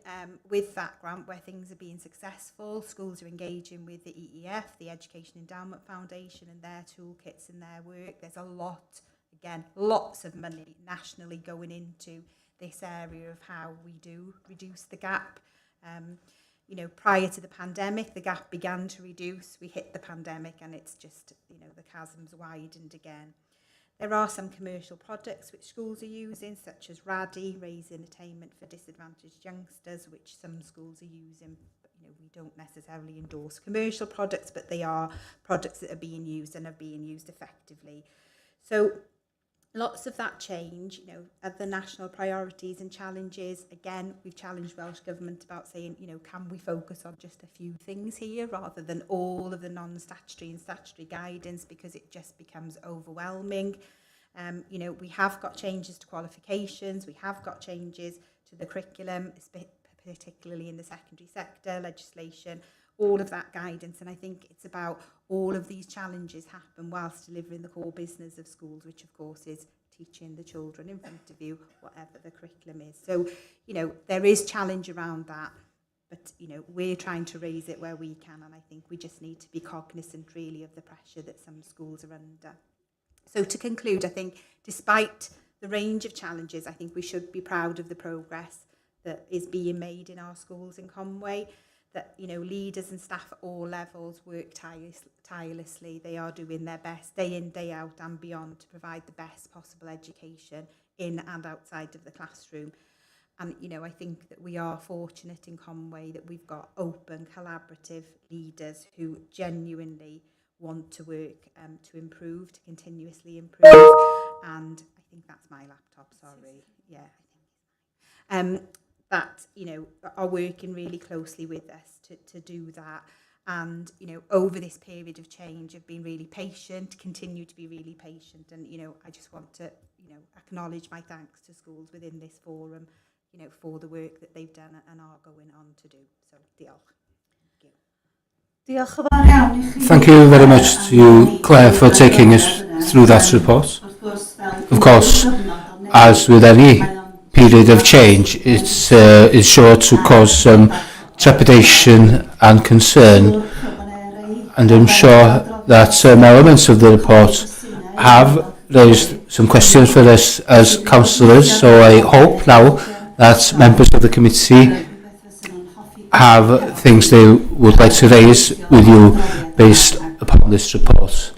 with that grant, where things are being successful, schools are engaging with the EEF, the Education Endowment Foundation, and their toolkits and their work. There's a lot, again, lots of money nationally going into this area of how we do reduce the gap. You know, prior to the pandemic, the gap began to reduce. We hit the pandemic and it's just, you know, the chasm's widened again. There are some commercial products which schools are using, such as RADI, Raising Attainment for Disadvantaged Youngsters, which some schools are using. But, you know, we don't necessarily endorse commercial products, but they are products that are being used and are being used effectively. So lots of that change, you know, are the national priorities and challenges. Again, we've challenged Welsh Government about saying, you know, can we focus on just a few things here rather than all of the non-statutory and statutory guidance, because it just becomes overwhelming. You know, we have got changes to qualifications, we have got changes to the curriculum, particularly in the secondary sector, legislation, all of that guidance. And I think it's about all of these challenges happen whilst delivering the core business of schools, which of course is teaching the children in front of you, whatever the curriculum is. So, you know, there is challenge around that, but, you know, we're trying to raise it where we can. And I think we just need to be cognizant really of the pressure that some schools are under. So to conclude, I think despite the range of challenges, I think we should be proud of the progress that is being made in our schools in Conway. That, you know, leaders and staff at all levels work tirelessly. They are doing their best day in, day out and beyond to provide the best possible education in and outside of the classroom. And, you know, I think that we are fortunate in Conway that we've got open, collaborative leaders who genuinely want to work to improve, to continuously improve. And I think that's my laptop, sorry. Yeah, I think that, you know, are working really closely with us to do that. And, you know, over this period of change, have been really patient, continue to be really patient. And, you know, I just want to, you know, acknowledge my thanks to schools within this forum, you know, for the work that they've done and are going on to do. So, diolch. Thank you very much to you, Claire, for taking us through that report. Of course, as with any period of change, it's sure to cause some trepidation and concern, and I'm sure that some elements of the report have raised some questions for us as councillors, so I hope now that members of the committee have things they would like to raise with you based upon this report.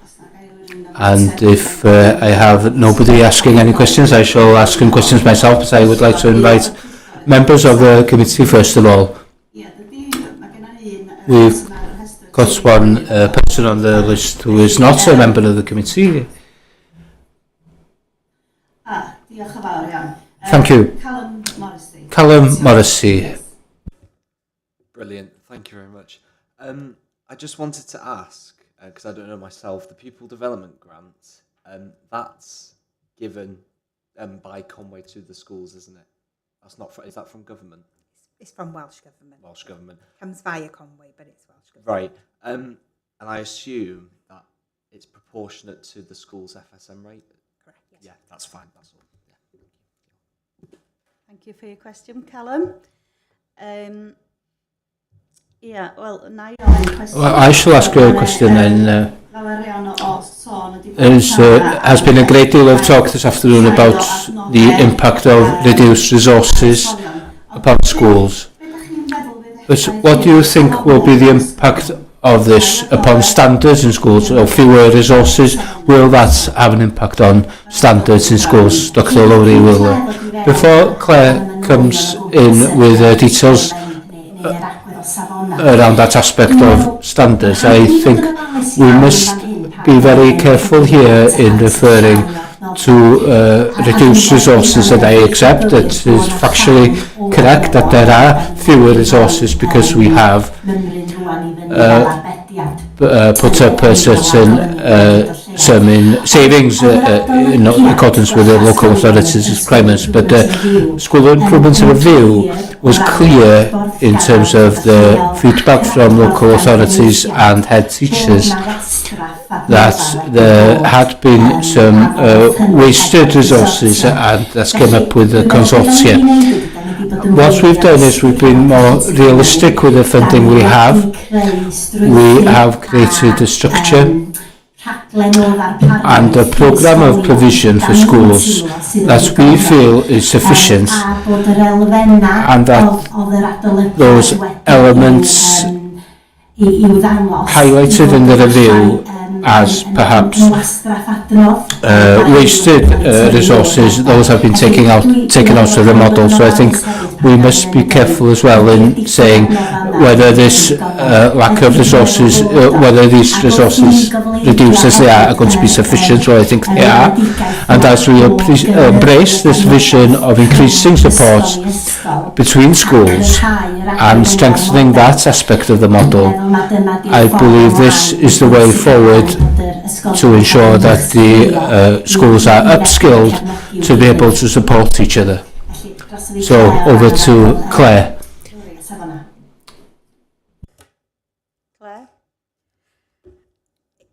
And if I have nobody asking any questions, I shall ask some questions myself, but I would like to invite members of the committee first of all. We've got one person on the list who is not a member of the committee. Thank you. Callum Morrissey. Callum Morrissey. Brilliant, thank you very much. I just wanted to ask, because I don't know myself, the Pupil Development Grant, that's given by Conway to the schools, isn't it? That's not. Is that from government? It's from Welsh Government. Welsh Government. Comes via Conway, but it's Welsh Government. Right. And I assume that it's proportionate to the school's FSM rate? Correct. Yes. Yeah, that's fine, that's all. Yeah. Thank you for your question, Callum. Yeah, well, now Well, I shall ask you a question then. Has been a great deal of talk this afternoon about the impact of reduced resources upon schools. But what do you think will be the impact of this upon standards in schools, or fewer resources? Will that have an impact on standards in schools? Dr. Lowry will. Before Claire comes in with details around that aspect of standards, I think we must be very careful here in referring to reduced resources, and I accept that it is factually correct that there are fewer resources because we have put up certain savings in accordance with the local authorities' requirements, but the School Improvement Review was clear in terms of the feedback from local authorities and head teachers that there had been some wasted resources, and that came up with the consortia. What we've done is we've been more realistic with the funding we have. We have created a structure and a programme of provision for schools that we feel is sufficient, and that those elements highlighted in the review as perhaps wasted resources, those have been taken out of the model. So I think we must be careful as well in saying whether this lack of resources, whether these resources reduced as they are going to be sufficient. So I think they are, and as we embrace this vision of increasing support between schools and strengthening that aspect of the model, I believe this is the way forward to ensure that the schools are upskilled to be able to support each other. So over to Claire. Claire?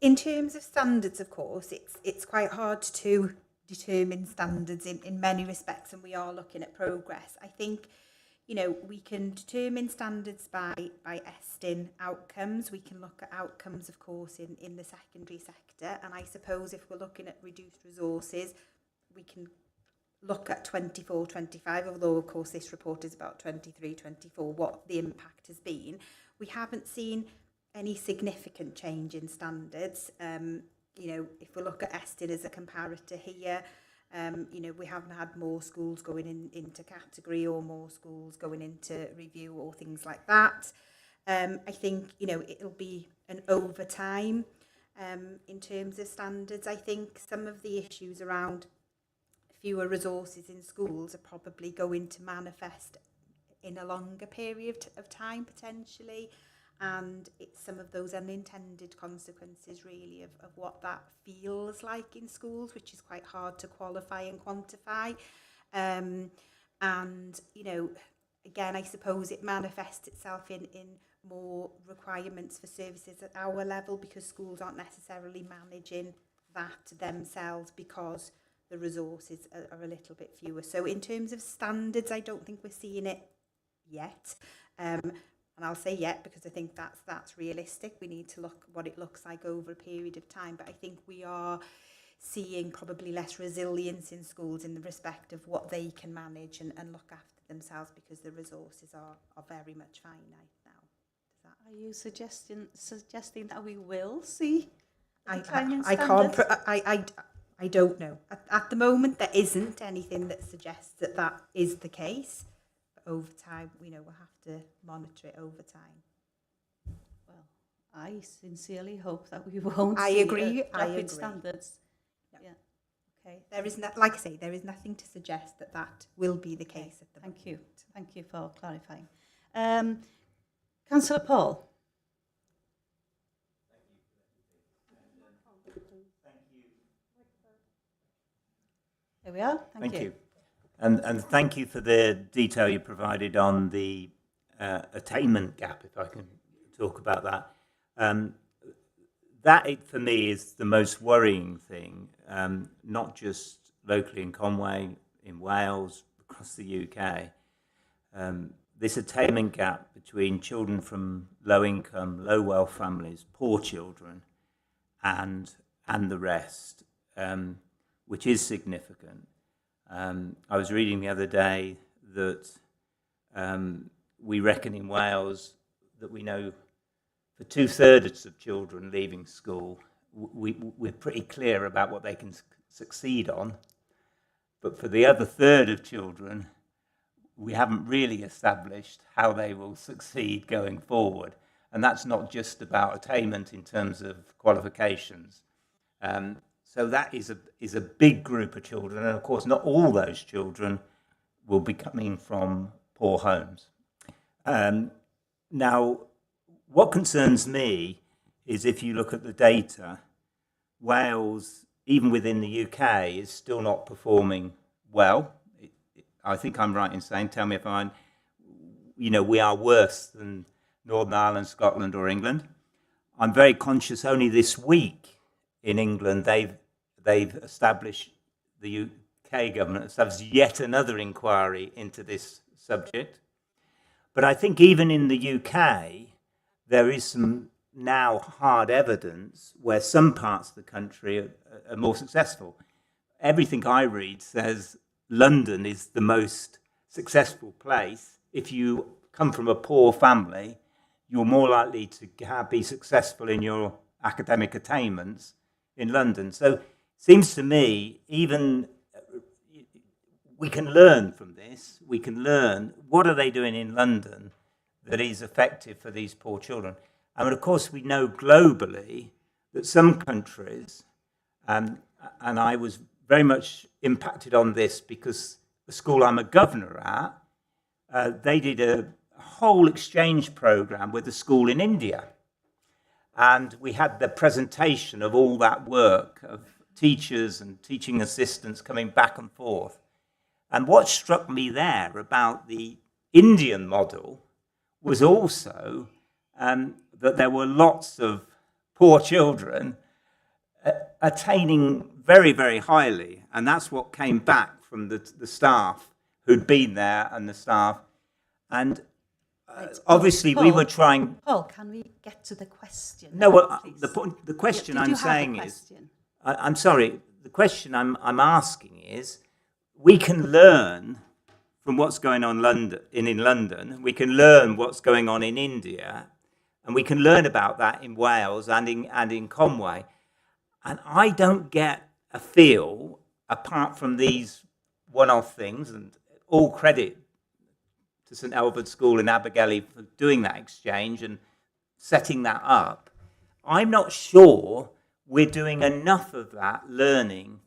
In terms of standards, of course, it's quite hard to determine standards in many respects, and we are looking at progress. I think, you know, we can determine standards by ESTIN outcomes. We can look at outcomes, of course, in the secondary sector. And I suppose if we're looking at reduced resources, we can look at 24-25, although, of course, this report is about 23-24, what the impact has been. We haven't seen any significant change in standards. You know, if we look at ESTIN as a comparator here, you know, we haven't had more schools going into category or more schools going into review or things like that. I think, you know, it'll be an over time in terms of standards. I think some of the issues around fewer resources in schools are probably going to manifest in a longer period of time potentially. And it's some of those unintended consequences, really, of what that feels like in schools, which is quite hard to qualify and quantify. And, you know, again, I suppose it manifests itself in more requirements for services at our level, because schools aren't necessarily managing that themselves because the resources are a little bit fewer. So in terms of standards, I don't think we're seeing it yet. And I'll say yet because I think that's realistic. We need to look what it looks like over a period of time. But I think we are seeing probably less resilience in schools in the respect of what they can manage and look after themselves, because the resources are very much finite now. Are you suggesting that we will see I don't know. At the moment, there isn't anything that suggests that is the case. But over time, you know, we'll have to monitor it over time. Well, I sincerely hope that we won't I see agree. a drop in standards. Yeah. Okay, there is like I say, there is nothing to suggest that that will be the case at the moment. Thank you for clarifying. Councillor Paul. There we are. Thank you. And thank you for the detail you provided on the attainment gap, if I can talk about that. That, for me, is the most worrying thing, not just locally in Conway, in Wales, across the UK. This attainment gap between children from low-income, low-wealth families, poor children, and the rest, which is significant. I was reading the other day that we reckon in Wales that we know for 2/3 of children leaving school, we're pretty clear about what they can succeed on. But for the other third of children, we haven't really established how they will succeed going forward. And that's not just about attainment in terms of qualifications. So that is a big group of children. And of course, not all those children will be coming from poor homes. Now, what concerns me is if you look at the data, Wales, even within the UK, is still not performing well. I think I'm right in saying, tell me if we are worse than Northern Ireland, Scotland or England. I'm very conscious only this week in England, they've established, the UK government established yet another inquiry into this subject. But I think even in the UK, there is some now hard evidence where some parts of the country are more successful. Everything I read says London is the most successful place. If you come from a poor family, you're more likely to be successful in your academic attainments in London. So it seems to me, even we can learn from this. We can learn what are they doing in London that is effective for these poor children. And of course, we know globally that some countries, and I was very much impacted on this because the school I'm a governor at, they did a whole exchange program with a school in India. And we had the presentation of all that work of teachers and teaching assistants coming back and forth. And what struck me there about the Indian model was also that there were lots of poor children attaining very, very highly. And that's what came back from the staff who'd been there and the staff. And obviously Paul, we were trying... Paul, can we get to the question? No, well, the question I'm saying is... I'm sorry, the question I'm asking is, we can learn from what's going on in London, we can learn what's going on in India, and we can learn about that in Wales and in Conway. And I don't get a feel, apart from these one-off things, and all credit to St Elford School in Abergele for doing that exchange and setting that up, I'm not sure we're doing enough of that learning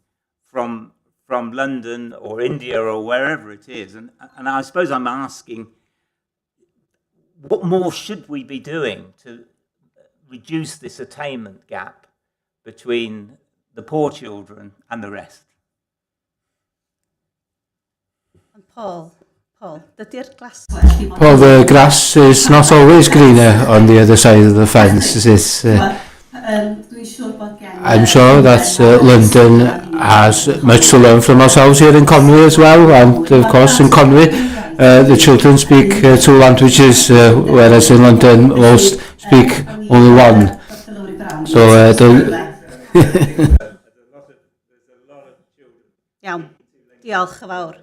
from London or India or wherever it is. And I suppose I'm asking, what more should we be doing to reduce this attainment gap between the poor children and the rest? And Paul, dydy'r glass... Well, the grass is not always greener on the other side of the fence. I'm sure that London has much to learn from ourselves here in Conway as well, and of course in Conway the children speak two languages, whereas in London most speak only one. So Iawn, diolch yn fawr.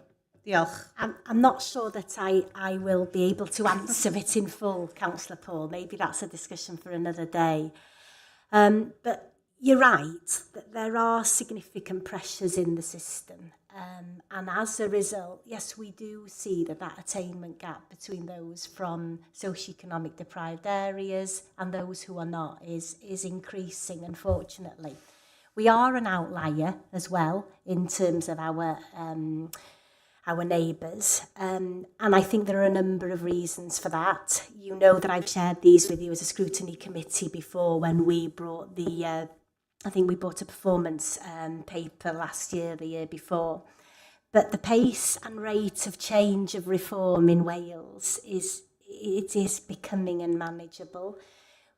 Diolch. I'm not sure that I will be able to answer it in full, Councillor Paul. Maybe that's a discussion for another day. But you're right that there are significant pressures in the system. And as a result, yes, we do see that attainment gap between those from socioeconomic deprived areas and those who are not is increasing, unfortunately. We are an outlier as well in terms of our neighbours, and I think there are a number of reasons for that. You know that I've shared these with you as a scrutiny committee before when we brought I think we brought a performance paper last year, the year before. But the pace and rate of change of reform in Wales is becoming unmanageable.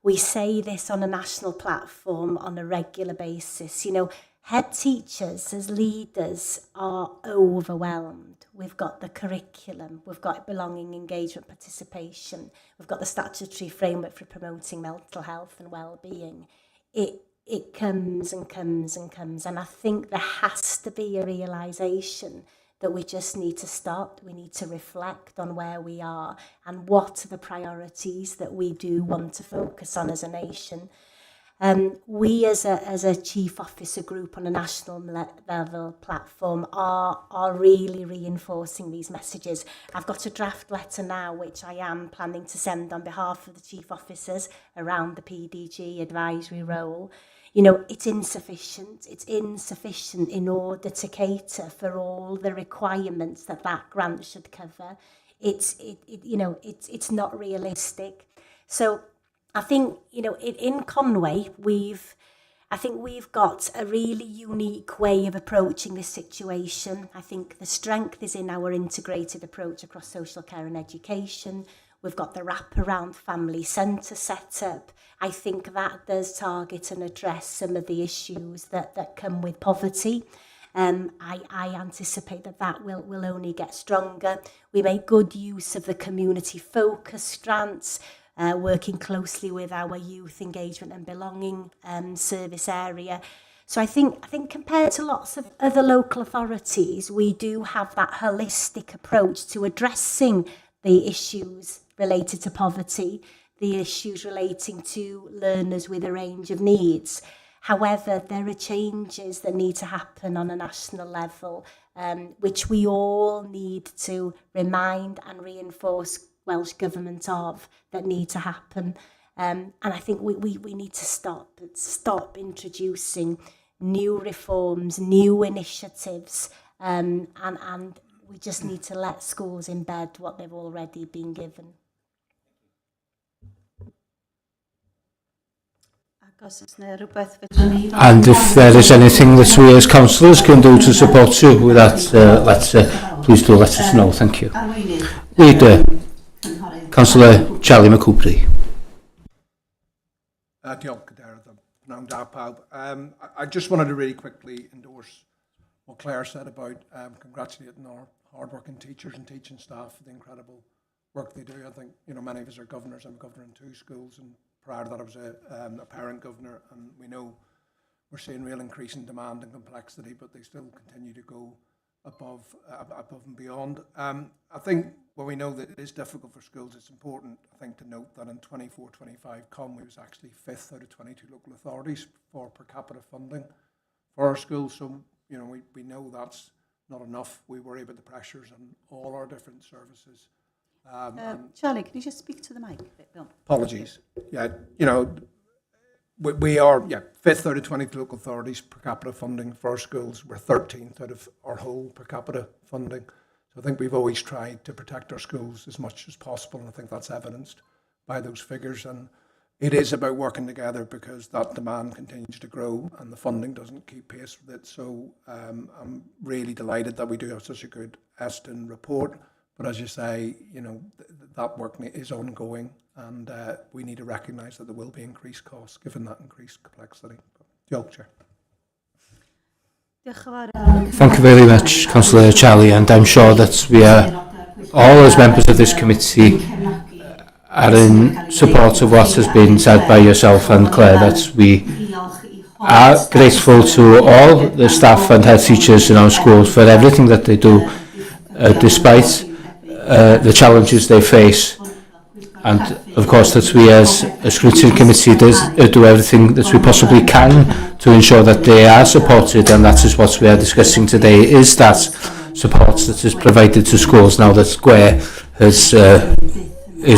We say this on a national platform on a regular basis. You know, head teachers as leaders are overwhelmed. We've got the curriculum, we've got belonging, engagement, participation, we've got the statutory framework for promoting mental health and well-being. It comes and comes and comes, and I think there has to be a realisation that we just need to stop, we need to reflect on where we are and what are the priorities that we do want to focus on as a nation. We as a chief officer group on a national level platform are really reinforcing these messages. I've got a draft letter now which I am planning to send on behalf of the chief officers around the PDG advisory role. You know, it's insufficient. It's insufficient in order to cater for all the requirements that grant should cover. It's not realistic. So I think, you know, in Conway, we've got a really unique way of approaching this situation. I think the strength is in our integrated approach across social care and education. We've got the wraparound family centre set up. I think that does target and address some of the issues that come with poverty. I anticipate that will only get stronger. We make good use of the community focus grants, working closely with our youth engagement and belonging service area. So I think compared to lots of other local authorities, we do have that holistic approach to addressing the issues related to poverty, the issues relating to learners with a range of needs. However, there are changes that need to happen on a national level, which we all need to remind and reinforce Welsh Government of, that need to happen. And I think we need to stop introducing new reforms, new initiatives, and we just need to let schools embed what they've already been given. And if there is anything that we as councillors can do to support you with that please do let us know. Thank you. Leader, Councillor Charlie McCouprie. I just wanted to really quickly endorse what Claire said about congratulating our hard-working teachers and teaching staff for the incredible work they do. I think, you know, many of us are governors. I'm a governor in 2 schools, and prior to that I was a parent governor, and we know we're seeing real increase in demand and complexity, but they still continue to go above and beyond. I think when we know that it is difficult for schools, it's important, I think, to note that in 24-25 Conway was actually 5th out of 22 local authorities for per capita funding for our schools. So, you know, we know that's not enough. We worry about the pressures on all our different services. Charlie, can you just speak to the mic a bit, Bill? Apologies. Yeah, you know, we are 5th out of 20 local authorities per capita funding for our schools. We're 13th out of our whole per capita funding. So I think we've always tried to protect our schools as much as possible, and I think that's evidenced by those figures. And it is about working together because that demand continues to grow and the funding doesn't keep pace with it. So I'm really delighted that we do have such a good Eston report. But as you say, you know, that work is ongoing, and we need to recognise that there will be increased costs given that increased complexity. Chair. Thank you very much, Councillor Charlie, and I'm sure that we are, all as members of this committee, are in support of what has been said by yourself and Claire, that we are grateful to all the staff and head teachers in our schools for everything that they do, despite the challenges they face, and of course that we as a scrutiny committee do everything that we possibly can to ensure that they are supported, and that is what we are discussing today, is that support that is provided to schools now that Square is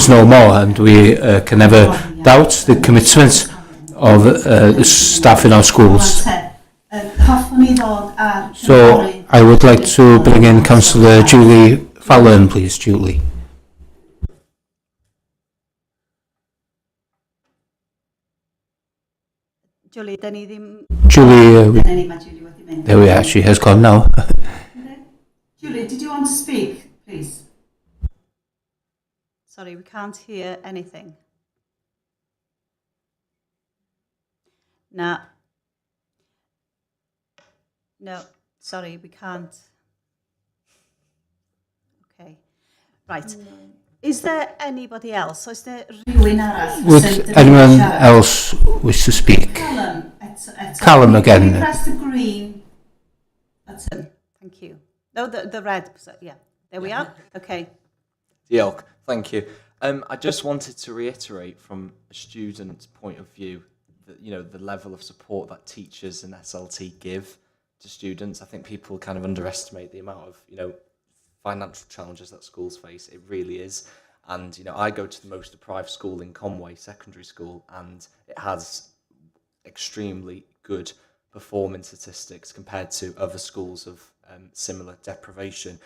no more, and we can never doubt the commitment of the staff in our schools So I would like to bring in Councillor Julie Fallon, please, Julie. Julie, dyn ni ddim... Julie, Julie wedi mynd. there we are, she has gone now. Julie, did you want to speak, please? Sorry, we can't hear anything. No. No, sorry, we can't. Okay. Right. Is there anybody else? Is there... Would anyone else wish to speak? Callum again. Press the green. That's it. Thank you. No, the red. Yeah, there we are. Okay. Diolch, thank you. I just wanted to reiterate from a student's point of view that, you know, the level of support that teachers and SLT give to students. I think people kind of underestimate the amount of, you know, financial challenges that schools face. It really is. And, you know, I go to the most deprived school in Conway, secondary school, and it has extremely good performance statistics compared to other schools of similar deprivation.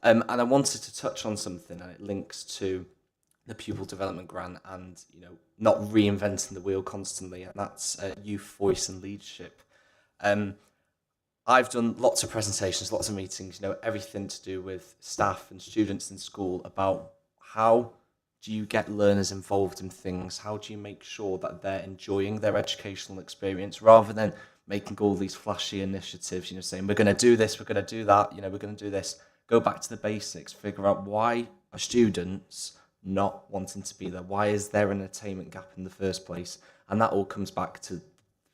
And I wanted to touch on something, and it links to the pupil development grant and, you know, not reinventing the wheel constantly, and that's youth voice and leadership. I've done lots of presentations, lots of meetings, you know, everything to do with staff and students in school about how do you get learners involved in things? How do you make sure that they're enjoying their educational experience rather than making all these flashy initiatives, you know, saying we're going to do this, we're going to do that, you know, we're going to do this. Go back to the basics, figure out why are students not wanting to be there? Why is there an attainment gap in the first place? And that all comes back to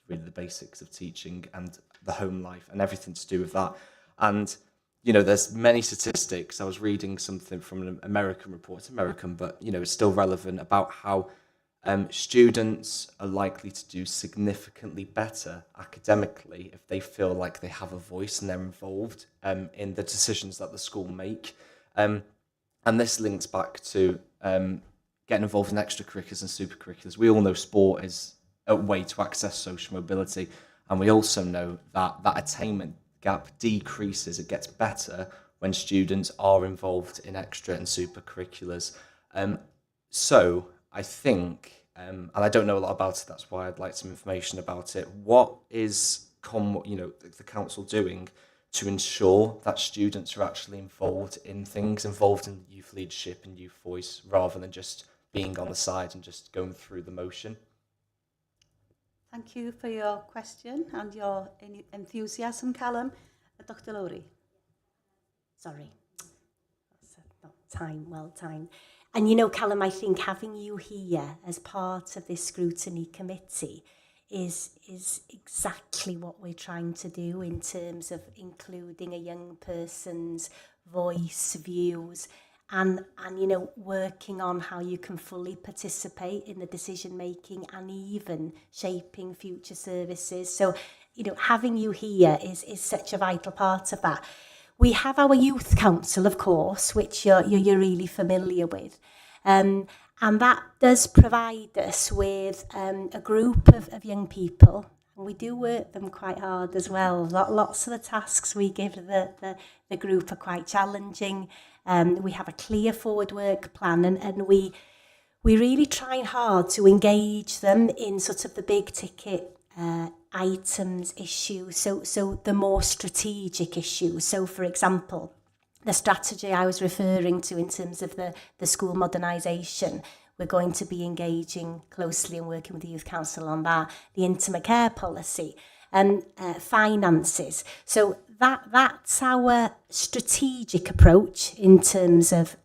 really the basics of teaching and the home life and everything to do with that. And, you know, there's many statistics. I was reading something from an American report. It's American, but, you know, it's still relevant about how students are likely to do significantly better academically if they feel like they have a voice and they're involved in the decisions that the school make. And this links back to getting involved in extracurriculars and supercurriculars. We all know sport is a way to access social mobility, and we also know that that attainment gap decreases. It gets better when students are involved in extra and supercurriculars. So I think, and I don't know a lot about it, that's why I'd like some information about it. What is the council doing to ensure that students are actually involved in things, involved in youth leadership and youth voice, rather than just being on the side and just going through the motion? Thank you for your question and your enthusiasm, Callum. Dr. Lowry. Sorry. That's not time, well timed. And you know, Callum, I think having you here as part of this scrutiny committee is exactly what we're trying to do in terms of including a young person's voice, views, and you know, working on how you can fully participate in the decision making and even shaping future services. So, you know, having you here is such a vital part of that. We have our youth council, of course, which you're really familiar with. And that does provide us with a group of young people. And we do work them quite hard as well. Lots of the tasks we give the group are quite challenging. We have a clear forward work plan, and we really try hard to engage them in sort of the big ticket items, issues, so the more strategic issues. So, for example, the strategy I was referring to in terms of the school modernisation, we're going to be engaging closely and working with the Youth Council on that, the intimate care policy, and finances. So that's our strategic approach in terms of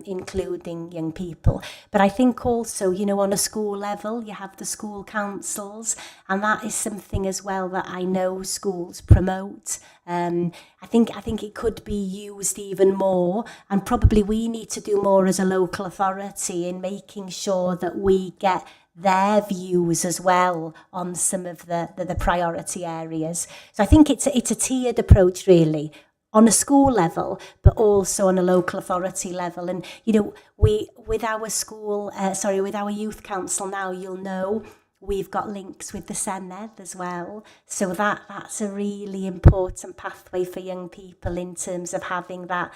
including young people. But I think also, you know, on a school level, you have the school councils, and that is something as well that I know schools promote. I think it could be used even more, and probably we need to do more as a local authority in making sure that we get their views as well on some of the priority areas. So I think it's a tiered approach really, on a school level, but also on a local authority level. And you know, with our youth council now, you'll know we've got links with the Senedd as well. So that's a really important pathway for young people in terms of having that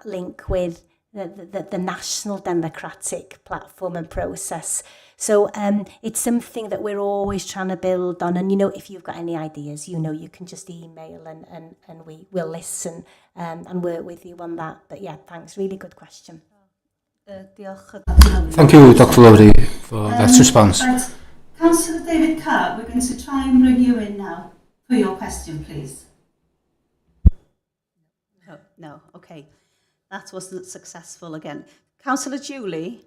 link with the national democratic platform and process. So it's something that we're always trying to build on. And, if you've got any ideas, you can just email and we will listen and work with you on that. But yeah, thanks. Really good question. Thank you, Dr. Lowry, for that response. Right. Councillor David Carr, we're going to try and bring you in now for your question, please. No, okay. That wasn't successful again. Councillor Julie,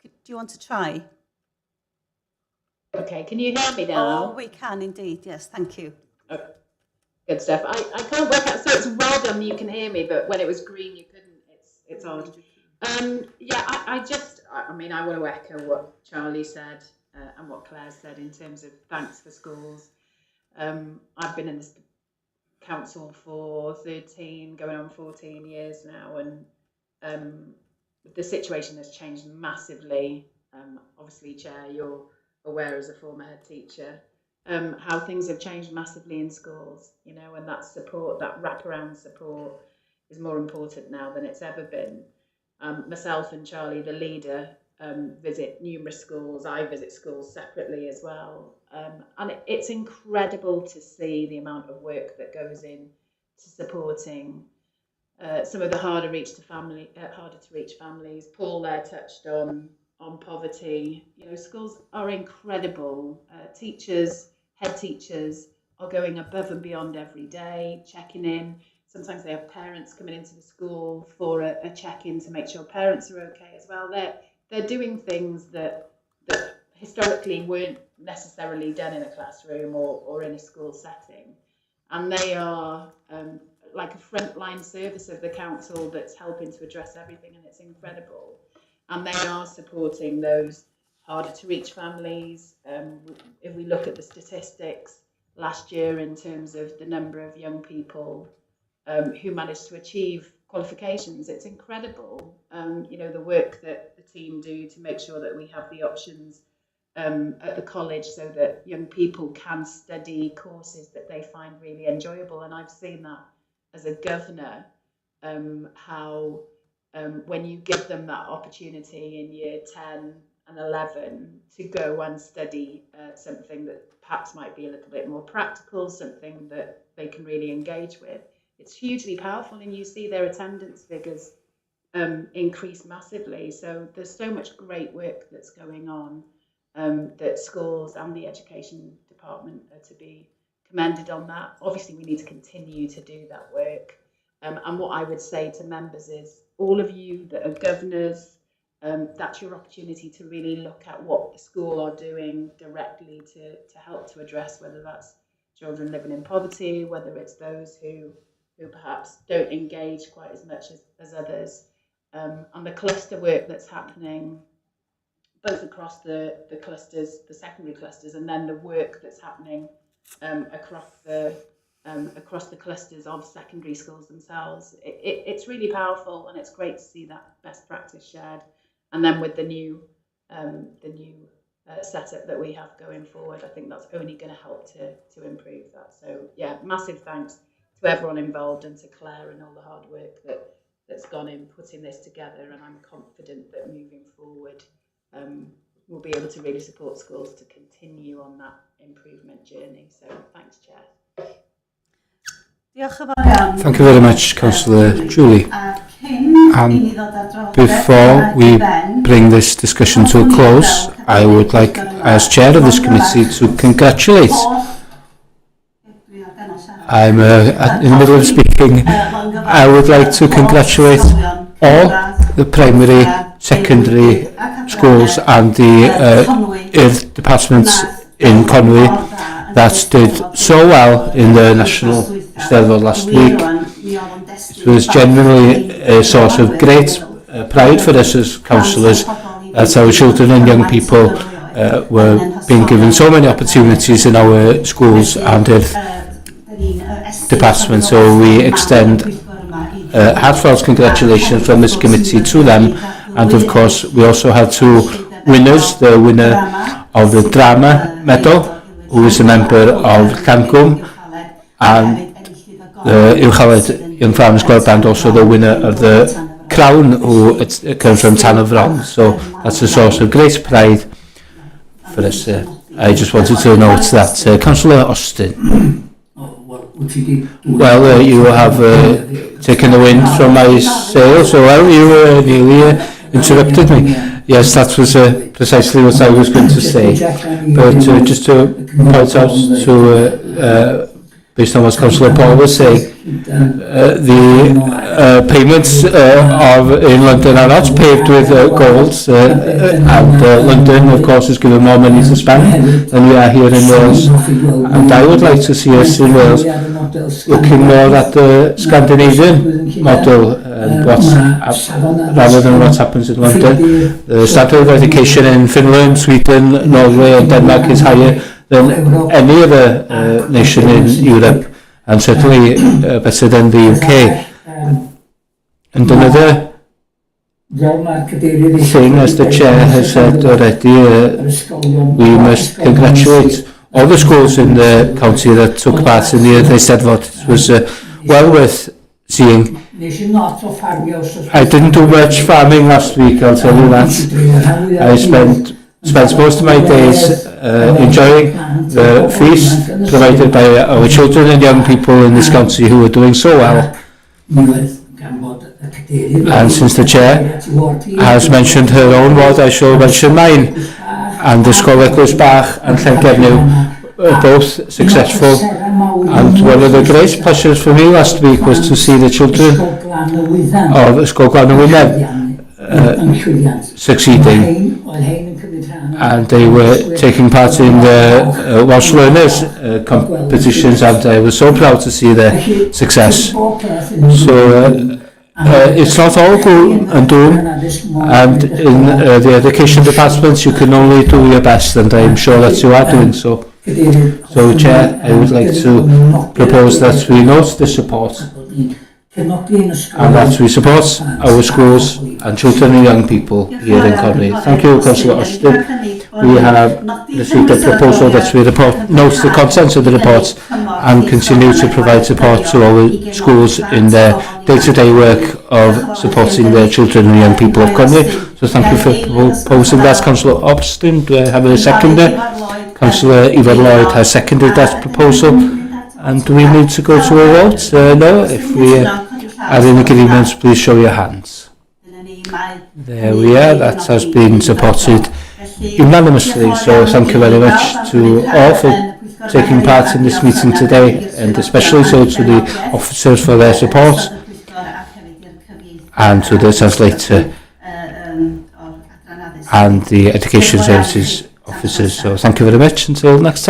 do you want to try? Okay, can you hear me now? Oh, we can indeed, yes, thank you. Oh, good stuff. I can't work out, so it's red on you can hear me, but when it was green you couldn't. It's odd. Yeah, I mean, I want to echo what Charlie said and what Claire said in terms of thanks for schools. I've been in this council for 13, going on 14 years now, and the situation has changed massively. Obviously, Chair, you're aware as a former head teacher how things have changed massively in schools, and that support, that wraparound support, is more important now than it's ever been. Myself and Charlie, the leader, visit numerous schools. I visit schools separately as well. And it's incredible to see the amount of work that goes in to supporting some of the harder to reach families. Paul there touched on poverty. Schools are incredible. Teachers, head teachers are going above and beyond every day, checking in. Sometimes they have parents coming into the school for a check-in to make sure parents are okay as well. They're doing things that historically weren't necessarily done in a classroom or in a school setting. And they are like a frontline service of the council that's helping to address everything, and it's incredible. And they are supporting those harder to reach families. If we look at the statistics last year in terms of the number of young people who managed to achieve qualifications, it's incredible. The work that the team do to make sure that we have the options at the college so that young people can study courses that they find really enjoyable. And I've seen that as a governor, how when you give them that opportunity in year 10 and 11 to go and study something that perhaps might be a little bit more practical, something that they can really engage with, it's hugely powerful, and you see their attendance figures increase massively. So there's so much great work that's going on that schools and the education department are to be commended on that. Obviously, we need to continue to do that work. And what I would say to members is, all of you that are governors, that's your opportunity to really look at what the school are doing directly to help to address whether that's children living in poverty, whether it's those who perhaps don't engage quite as much as others, and the cluster work that's happening both across the clusters, the secondary clusters, and then the work that's happening across the clusters of secondary schools themselves. It's really powerful, and it's great to see that best practice shared. And then with the new setup that we have going forward, I think that's only going to help to improve that. So yeah, massive thanks to everyone involved and to Claire and all the hard work that's gone in putting this together. And I'm confident that moving forward, we'll be able to really support schools to continue on that improvement journey. So thanks, Chair. Thank you very much, Councillor Julie. And before we bring this discussion to a close, I would like, as chair of this committee, to congratulate. I'm in the middle of speaking. I would like to congratulate all the primary, secondary schools and the earth departments in Conwy that did so well in the national Eisteddfod last week. It was genuinely a source of great pride for us as councillors that our children and young people were being given so many opportunities in our schools and earth department. So we extend heartfelt congratulations from this committee to them, and of course we also had to winners, the winner of the Drama Medal, who is a member of Llangwm, and the Uwchaled Young Farmers Club, and also the winner of the Crown, who comes from Tanafron. So that's a source of great pride for us. I just wanted to note that. Councillor Austin. Well, you have taken the wind from my sails, so you nearly interrupted me. Yes, that was precisely what I was going to say. But just to point out to, based on what Councillor Paul was saying, the payments in London are not paved with gold, and London, of course, is given more money to spend than we are here in Wales. And I would like to see us in Wales looking more at the Scandinavian model, rather than what happens in London. The standard of education in Finland, Sweden, Norway and Denmark is higher than any other nation in Europe, and certainly better than the UK. And another thing, as the Chair has said already, we must congratulate all the schools in the county that took part in the Eisteddfod. It was well worth seeing. I didn't do much farming last week, I'll tell you that. I spent most of my days enjoying the feast provided by our children and young people in this county who are doing so well. And since the Chair has mentioned her own ward, I shall mention mine. And the School Eglwys Bach and Llangernyw were both successful. And one of the great pleasures for me last week was to see the children of Ysgol Glanwynedd succeeding. And they were taking part in the Welsh Learners competitions, and I was so proud to see their success. So it's not all gloom and doom, and in the education department you can only do your best, and I'm sure that you are doing so. So, Chair, I would like to propose that we note the support and that we support our schools and children and young people here in Conwy. Thank you, Councillor Austin. We have received a proposal that we note the contents of the report and continue to provide support to all the schools in their day-to-day work of supporting their children and young people of Conwy. So thank you for proposing that, Councillor Austin. Do I have a seconder? Councillor Ivan Lloyd has seconded that proposal. And do we need to go to a vote? No. If we are in agreement, please show your hands. There we are. That has been supported unanimously. So thank you very much to all for taking part in this meeting today, and especially so to the officers for their support, and to the translator and the education services officers. So thank you very much. Until next time.